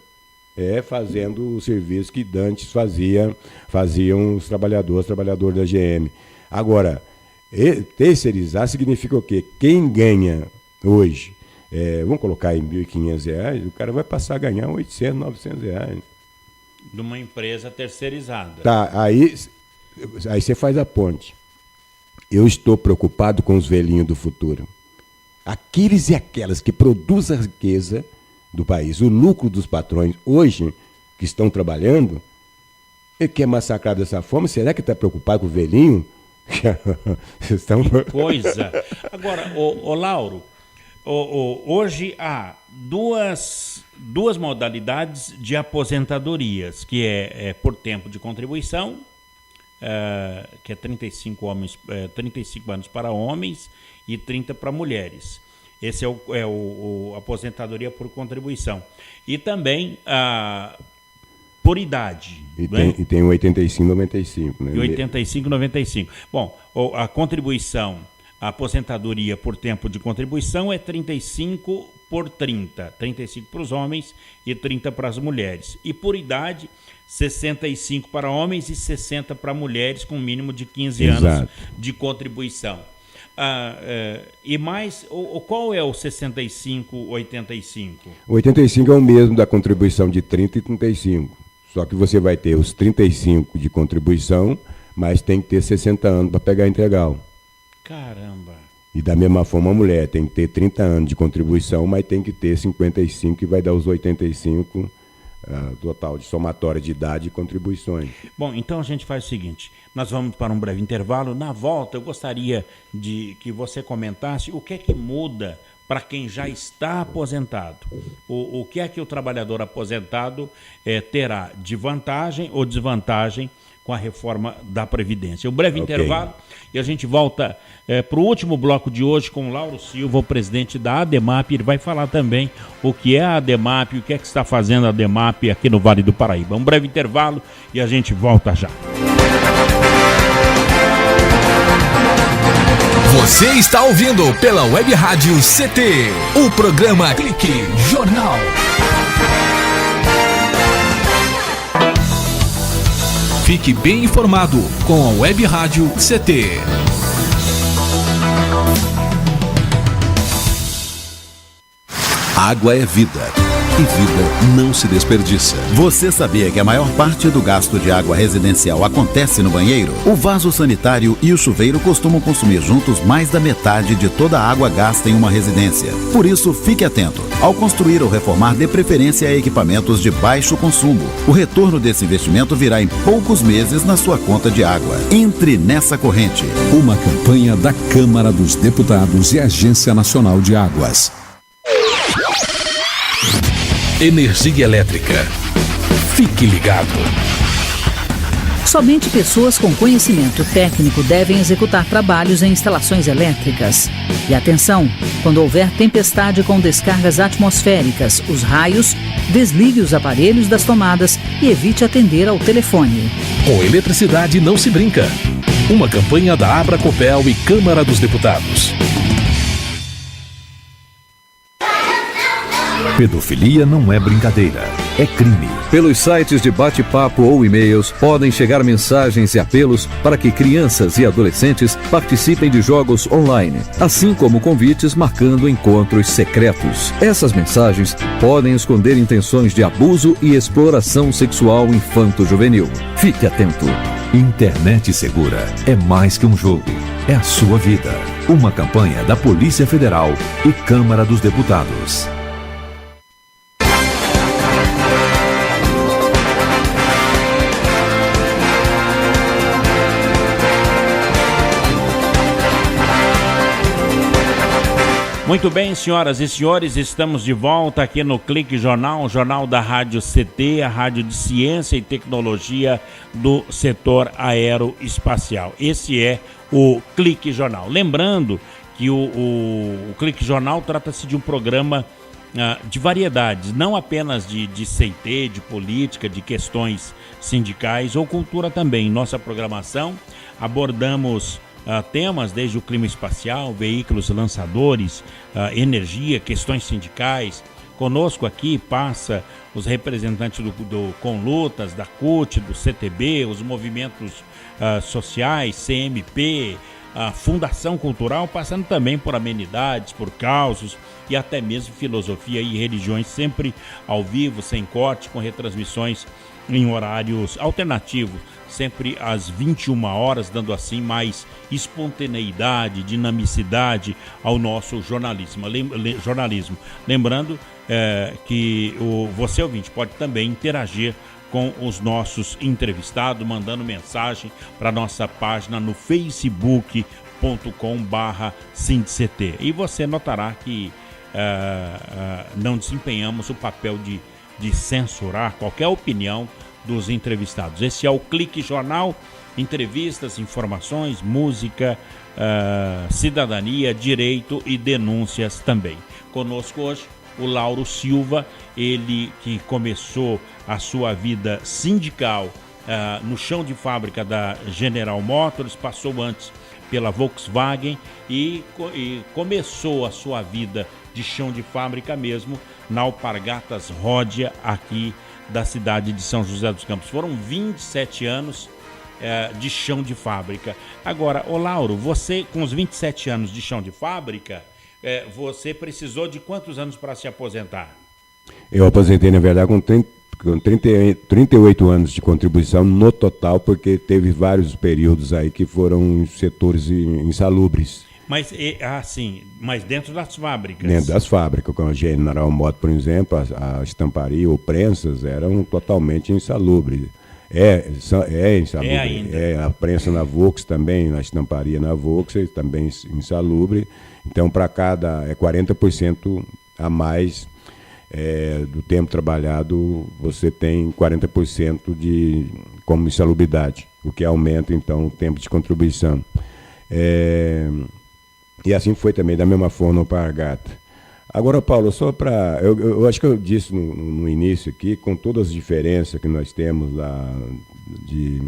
fazendo o serviço que dantes faziam os trabalhadores da GM. Agora, terceirizar significa o quê? Quem ganha hoje, vamos colocar em R$ 1.500, o cara vai passar a ganhar R$ 800, R$ 900.
De uma empresa terceirizada.
Tá, aí você faz a ponte. Eu estou preocupado com os velhinhos do futuro. Aqueles e aquelas que produzem a riqueza do país, o lucro dos patrões hoje, que estão trabalhando, ele quer massacrar dessa forma. Será que está preocupado com o velhinho?
Que coisa. Agora, ô Lauro, Hoje há duas modalidades de aposentadorias, que é por tempo de contribuição, que é 35 anos para homens e 30 para mulheres. Esse é o aposentadoria por contribuição. E também por idade.
E tem o 85-95. Né?
E 85-95. Bom, a contribuição, a aposentadoria por tempo de contribuição é 35 por 30. 35 para os homens e 30 para as mulheres. E por idade, 65 para homens e 60 para mulheres, com um mínimo de 15
Exato.
anos de contribuição. E mais, qual é o 65-85?
O 85 é o mesmo da contribuição de 30 e 35. Só que você vai ter os 35 de contribuição, mas tem que ter 60 anos para pegar a integral.
Caramba!
E da mesma forma a mulher tem que ter 30 anos de contribuição, mas tem que ter 55, que vai dar os 85 total de somatória de idade e contribuições.
Bom, então a gente faz o seguinte, nós vamos para um breve intervalo. Na volta eu gostaria de que você comentasse o que é que muda para quem já está aposentado. O que é que o trabalhador aposentado terá de vantagem ou desvantagem com a reforma da Previdência. Um breve intervalo e a gente volta para o último bloco de hoje com o Lauro Silva, o presidente da ADEMAP. Ele vai falar também o que é a ADEMAP, o que é que está fazendo a ADEMAP aqui no Vale do Paraíba. Um breve intervalo e a gente volta já.
Você está ouvindo pela Web Rádio CT, o programa Clique Jornal. Fique bem informado com a Web Rádio CT.
Água é vida. E vida não se desperdiça. Você sabia que a maior parte do gasto de água residencial acontece no banheiro? O vaso sanitário e o chuveiro costumam consumir juntos mais da metade de toda a água gasta em uma residência. Por isso, fique atento. Ao construir ou reformar, dê preferência a equipamentos de baixo consumo. O retorno desse investimento virá em poucos meses na sua conta de água. Entre nessa corrente.
Uma campanha da Câmara dos Deputados e Agência Nacional de Águas.
Energia elétrica. Fique ligado.
Somente pessoas com conhecimento técnico devem executar trabalhos em instalações elétricas. E atenção, quando houver tempestade com descargas atmosféricas, os raios, desligue os aparelhos das tomadas e evite atender ao telefone.
Com eletricidade não se brinca. Uma campanha da Abracopel e Câmara dos Deputados.
Pedofilia não é brincadeira, é crime.
Pelos sites de bate-papo ou e-mails podem chegar mensagens e apelos para que crianças e adolescentes participem de jogos online, assim como convites marcando encontros secretos. Essas mensagens podem esconder intenções de abuso e exploração sexual infanto-juvenil. Fique atento.
Internet segura é mais que um jogo, é a sua vida. Uma campanha da Polícia Federal e Câmara dos Deputados.
Muito bem, senhoras e senhores, estamos de volta aqui no Clique Jornal, o jornal da Rádio CT, a rádio de ciência e tecnologia do setor aeroespacial. Esse é o Clique Jornal. Lembrando que o Clique Jornal trata-se de um programa de variedades, não apenas de CT, de política, de questões sindicais ou cultura também. Em nossa programação abordamos temas desde o clima espacial, veículos lançadores, energia, questões sindicais. Conosco aqui passa os representantes do Conlutas, da CUT, do CTB, os movimentos sociais, CMP, a Fundação Cultural, passando também por amenidades, por causos e até mesmo filosofia e religiões, sempre ao vivo, sem corte, com retransmissões em horários alternativos, sempre às 21 horas, dando assim mais espontaneidade, dinamicidade ao nosso jornalismo. Lembrando que você, ouvinte, pode também interagir com os nossos entrevistados, mandando mensagem para a nossa página no facebook.com/SindCT. E você notará que não desempenhamos o papel de censurar qualquer opinião dos entrevistados. Esse é o Clique Jornal, entrevistas, informações, música, cidadania, direito e denúncias também. Conosco hoje o Lauro Silva, ele que começou a sua vida sindical no chão de fábrica da General Motors, passou antes pela Volkswagen e começou a sua vida de chão de fábrica mesmo na Alpargatas Ródia, aqui da cidade de São José dos Campos. Foram 27 anos de chão de fábrica. Agora, ô Lauro, você com os 27 anos de chão de fábrica, você precisou de quantos anos para se aposentar?
Eu aposentei, na verdade, com 38 anos de contribuição no total, porque teve vários períodos aí que foram setores insalubres.
Mas, mas dentro das fábricas?
Dentro das fábricas, como a General Motors, por exemplo, a estamparia ou prensas eram totalmente insalubres. É insalubre.
Ainda.
A prensa na Volks também, a estamparia na Volks também insalubre. Então, para cada 40% a mais do tempo trabalhado, você tem 40% como insalubridade, o que aumenta, então, o tempo de contribuição. E assim foi também, da mesma forma, no Alpargata. Agora, Paulo, só para... Eu acho que eu disse no início aqui, com todas as diferenças que nós temos lá de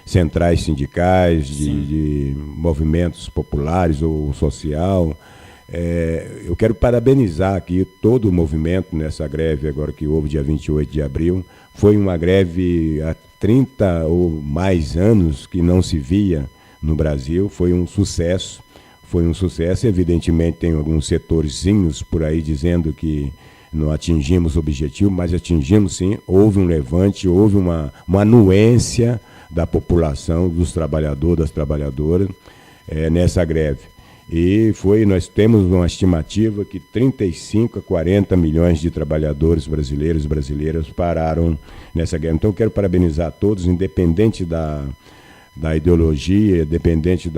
centrais sindicais, de movimentos populares ou social, eu quero parabenizar aqui todo o movimento nessa greve agora que houve dia 28 de abril. Foi uma greve há 30 ou mais anos que não se via no Brasil, foi um sucesso. Evidentemente tem alguns setorzinhos por aí dizendo que não atingimos o objetivo, mas atingimos sim, houve um levante, houve uma anuência da população, dos trabalhadores, das trabalhadoras, nessa greve. E nós temos uma estimativa que 35 a 40 milhões de trabalhadores brasileiros e brasileiras pararam nessa greve. Então eu quero parabenizar a todos, independente da ideologia, independente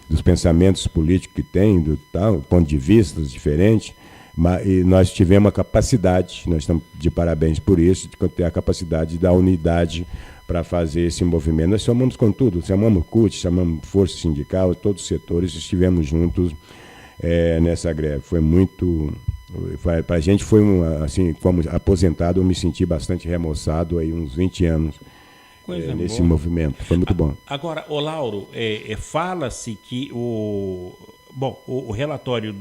dos pensamentos políticos que tem, do ponto de vista diferente, e nós tivemos a capacidade, nós estamos de parabéns por isso, de ter a capacidade da unidade para fazer esse movimento. Nós chamamos com tudo, chamamos CUT, chamamos Força Sindical, todos os setores estivemos juntos nessa greve. Foi muito... Para a gente foi, assim, como aposentado, eu me senti bastante remoçado aí uns 20 anos. Nesse movimento, foi muito bom.
Agora, ô Lauro, fala-se que o relatório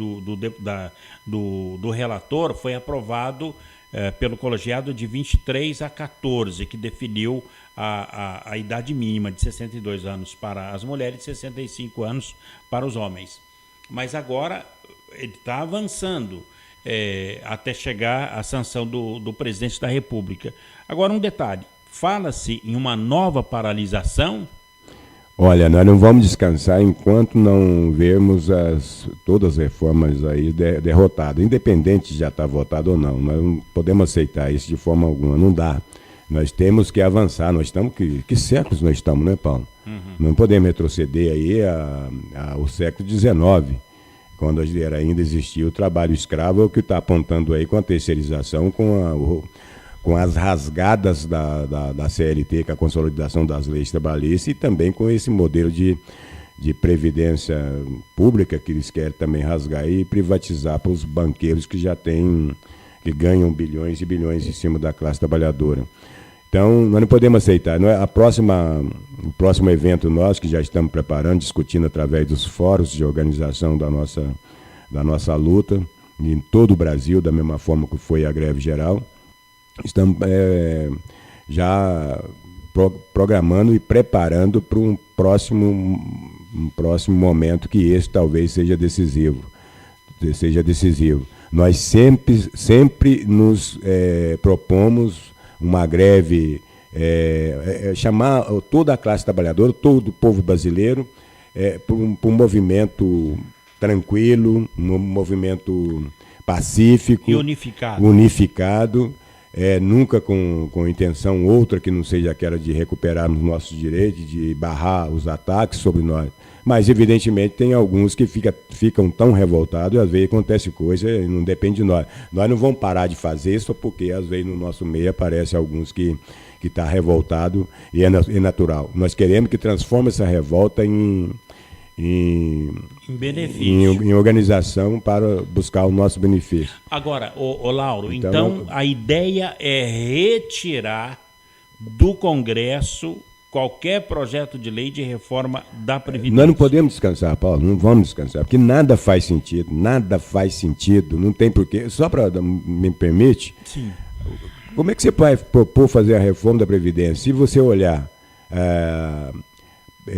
do relator foi aprovado pelo colegiado de 23 a 14, que definiu a idade mínima de 62 anos para as mulheres e 65 anos para os homens. Mas agora ele está avançando até chegar à sanção do presidente da República. Agora, um detalhe. Fala-se em uma nova paralisação?
Olha, nós não vamos descansar enquanto não vermos todas as reformas aí derrotadas, independente de já estar votado ou não. Nós não podemos aceitar isso de forma alguma, não dá. Nós temos que avançar, nós estamos, que séculos nós estamos, né, Paulo? Uhum. Não podemos retroceder aí ao século XIX, quando ainda existia o trabalho escravo, é o que está apontando aí com a terceirização, com as rasgadas da CLT, com a consolidação das leis trabalhistas e também com esse modelo de previdência pública que eles querem também rasgar e privatizar para os banqueiros que que ganham bilhões e bilhões em cima da classe trabalhadora. Então, nós não podemos aceitar. O próximo evento nosso, que já estamos preparando, discutindo através dos fóruns de organização da nossa luta, em todo o Brasil, da mesma forma que foi a greve geral, estamos já programando e preparando para um próximo momento que esse talvez seja decisivo. Nós sempre nos propomos uma greve, chamar toda a classe trabalhadora, todo o povo brasileiro, para um movimento tranquilo, um movimento pacífico
e
unificado. Nunca com intenção outra que não seja aquela de recuperarmos nossos direitos, de barrar os ataques sobre nós. Mas, evidentemente, tem alguns que ficam tão revoltados, e às vezes acontece coisa e não depende de nós. Nós não vamos parar de fazer só porque, às vezes, no nosso meio aparece alguns que está revoltado e é natural. Nós queremos que transforme essa revolta em benefício. Em organização para buscar o nosso benefício.
Agora, Lauro, então a ideia é retirar do Congresso qualquer projeto de lei de reforma da Previdência.
Nós não podemos descansar, Paulo, não vamos descansar, porque nada faz sentido, não tem porquê. Só para me permite,
sim.
Como é que você vai propor fazer a reforma da Previdência? Se você olhar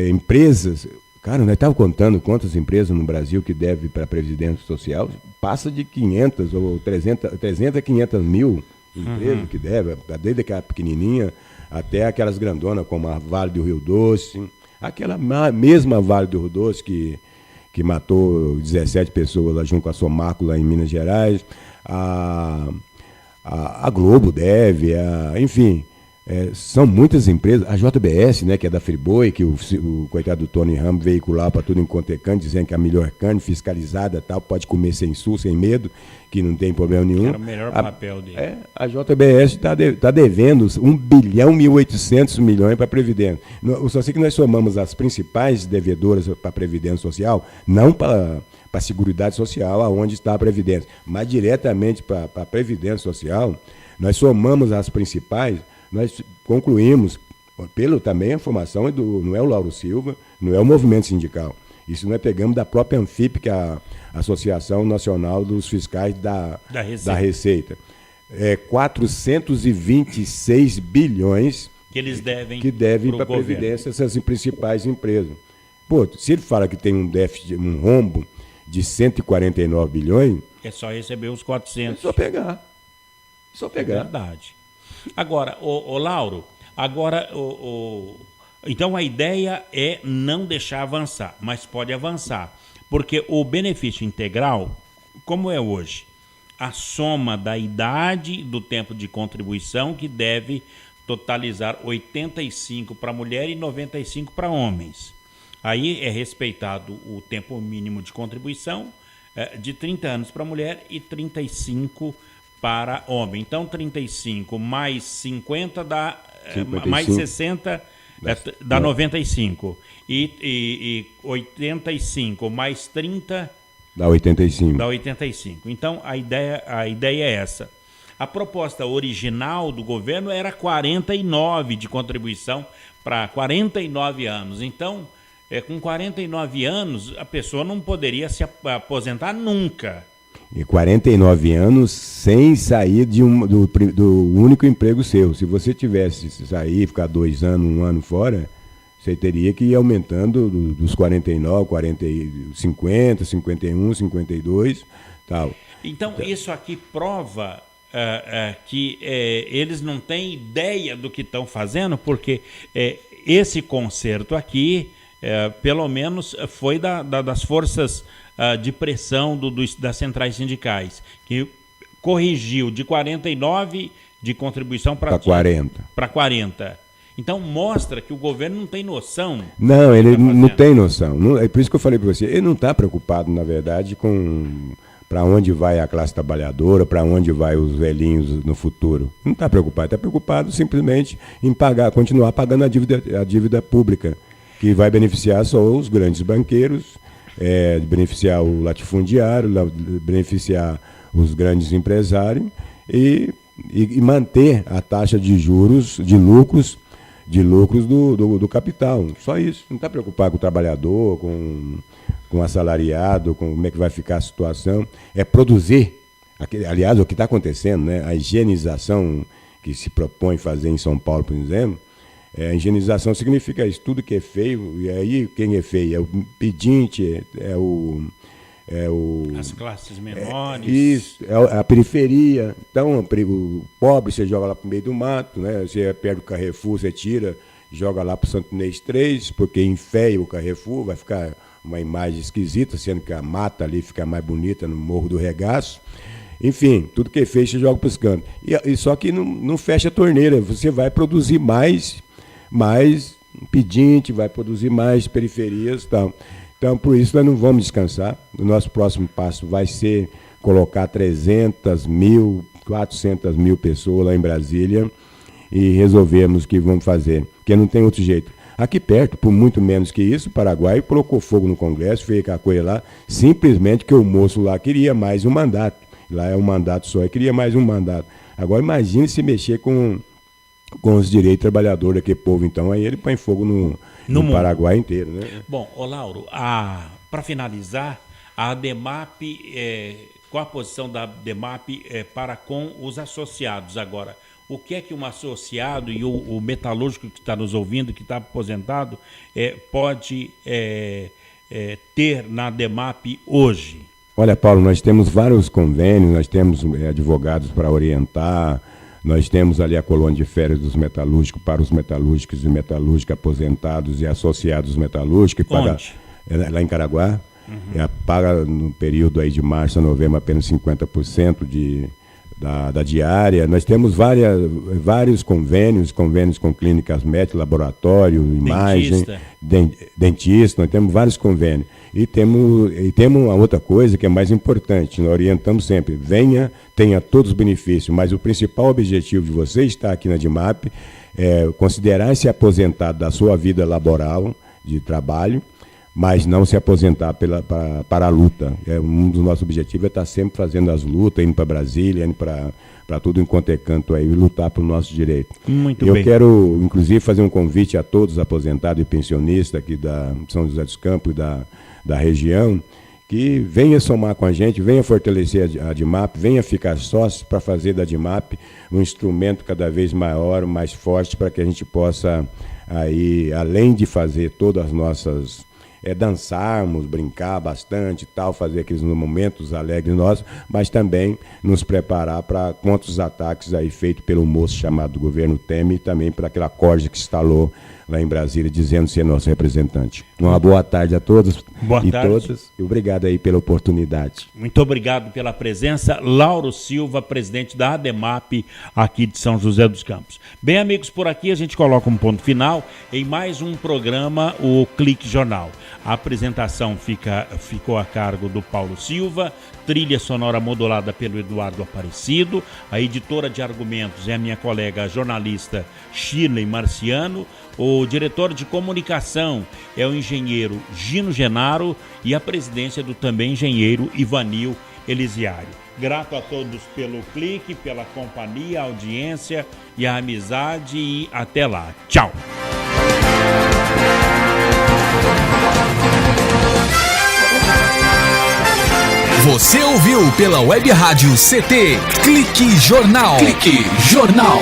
empresas, cara, nós estávamos contando quantas empresas no Brasil que devem para a Previdência Social, passa de 500 ou 300 a 500 mil empresas que devem, desde aquela pequenininha até aquelas grandonas como a Vale do Rio Doce, aquela mesma Vale do Rio Doce que matou 17 pessoas lá junto com a Somarco lá em Minas Gerais, a Globo deve, enfim, são muitas empresas, a JBS, né, que é da Friboi, que o coitado do Tony Ramos veicular para tudo enquanto é carne, dizendo que a melhor carne fiscalizada, tal, pode comer sem SUS, sem medo, que não tem problema nenhum.
Era o melhor papel dele.
A JBS está devendo 1.8 bilhão para a Previdência. Só sei que nós somamos as principais devedoras para a Previdência Social, não para a Seguridade Social, aonde está a Previdência, mas diretamente para a Previdência Social, nós somamos as principais. Nós concluímos, também a informação não é o Lauro Silva, não é o movimento sindical. Isso nós pegamos da própria ANFIP, que é a Associação Nacional dos Fiscais da Receita. 426 bilhões
que eles devem
para a Previdência, essas principais empresas. Pô, se ele fala que tem um déficit, um rombo de 149 bilhões...
É só receber os 400.
É só pegar.
É verdade. Agora, Lauro, então a ideia é não deixar avançar, mas pode avançar, porque o benefício integral, como é hoje, a soma da idade e do tempo de contribuição que deve totalizar 85 para mulher e 95 para homens. Aí é respeitado o tempo mínimo de contribuição de 30 anos para mulher e 35 para homem. Então, 35 mais 50 dá 55. Mais 60 dá 95. E 85 mais 30
dá 85.
Dá 85. Então, a ideia é essa. A proposta original do governo era 49 de contribuição para 49 anos. Então, com 49 anos, a pessoa não poderia se aposentar nunca.
E 49 anos sem sair do único emprego seu. Se você tivesse sair, ficar 2 anos, 1 ano fora, você teria que ir aumentando dos 49, 40, 50, 51, 52, tal.
Então, isso aqui prova que eles não têm ideia do que estão fazendo, porque esse conserto aqui, pelo menos, foi das forças de pressão das centrais sindicais, que corrigiu de 49 de contribuição para
40.
Para 40. Então mostra que o governo não tem noção.
Não, ele não tem noção. É por isso que eu falei para você, ele não está preocupado, na verdade, com para onde vai a classe trabalhadora, para onde vai os velhinhos no futuro. Não está preocupado, está preocupado simplesmente em continuar pagando a dívida pública, que vai beneficiar só os grandes banqueiros, beneficiar o latifundiário, beneficiar os grandes empresários e manter a taxa de juros, de lucros do capital. Só isso. Não está preocupado com o trabalhador, com o assalariado, com como é que vai ficar a situação. É produzir. Aliás, o que está acontecendo, né? A higienização que se propõe fazer em São Paulo, por exemplo, a higienização significa isso, tudo que é feio, e aí quem é feio? É o pedinte,
as classes menores.
Isso, é a periferia. Então, o pobre você joga lá para o meio do mato, né? Você perde o Carrefour, você tira, joga lá para o Santo Inês 3, porque enfeia o Carrefour, vai ficar uma imagem esquisita, sendo que a mata ali fica mais bonita no Morro do Regaço. Enfim, tudo que é feio você joga para os cantos. E só que não fecha a torneira, você vai produzir mais pedinte, vai produzir mais periferias e tal. Então, por isso, nós não vamos descansar. O nosso próximo passo vai ser colocar 300 mil, 400 mil pessoas lá em Brasília e resolvermos o que vamos fazer, porque não tem outro jeito. Aqui perto, por muito menos que isso, o Paraguai colocou fogo no Congresso, fez a coisa lá, simplesmente que o moço lá queria mais um mandato. Lá é um mandato só, e queria mais um mandato. Agora imagine se mexer com os direitos trabalhadores daquele povo, então aí ele põe fogo no Paraguai inteiro, né?
Bom, Lauro, para finalizar, a ADEMAP, qual a posição da ADEMAP para com os associados agora? O que é que um associado e o metalúrgico que está nos ouvindo, que está aposentado, pode ter na ADEMAP hoje?
Olha, Paulo, nós temos vários convênios, nós temos advogados para orientar, nós temos ali a colônia de férias dos metalúrgicos para os metalúrgicos e metalúrgicos aposentados e associados metalúrgicos. Lá em Caraguá. Paga no período aí de março a novembro apenas 50% da diária. Nós temos vários convênios com clínicas médicas, laboratório, imagem, dentista, nós temos vários convênios. E temos uma outra coisa que é mais importante, nós orientamos sempre, tenha todos os benefícios, mas o principal objetivo de você estar aqui na ADEMAP é considerar-se aposentado da sua vida laboral, de trabalho, mas não se aposentar para a luta. Um dos nossos objetivos é estar sempre fazendo as lutas, indo para Brasília, indo para tudo enquanto é canto aí, e lutar pelo nosso direito.
Muito bem.
Eu quero, inclusive, fazer um convite a todos os aposentados e pensionistas aqui da São José dos Campos e da região, que venha somar com a gente, venha fortalecer a ADEMAP, venha ficar sócio para fazer da ADEMAP um instrumento cada vez maior, mais forte, para que a gente possa, aí, além de fazer todas as nossas... dançarmos, brincar bastante e tal, fazer aqueles momentos alegres nossos, mas também nos preparar para contra os ataques aí feitos pelo moço chamado governo Temer e também para aquela corja que se instalou lá em Brasília, dizendo ser nosso representante. Uma boa tarde a todos e todas, e obrigado aí pela oportunidade.
Muito obrigado pela presença, Lauro Silva, presidente da ADEMAP aqui de São José dos Campos. Bem, amigos, por aqui a gente coloca um ponto final em mais um programa, o Clique Jornal. A apresentação ficou a cargo do Paulo Silva, trilha sonora modulada pelo Eduardo Aparecido, a editora de argumentos é a minha colega jornalista Shirley Marciano, o diretor de comunicação é o engenheiro Gino Genaro e a presidência do também engenheiro Ivanil Elisiário. Grato a todos pelo clique, pela companhia, a audiência e a amizade e até lá. Tchau!
Você ouviu pela Web Rádio CT Clique Jornal. Clique Jornal.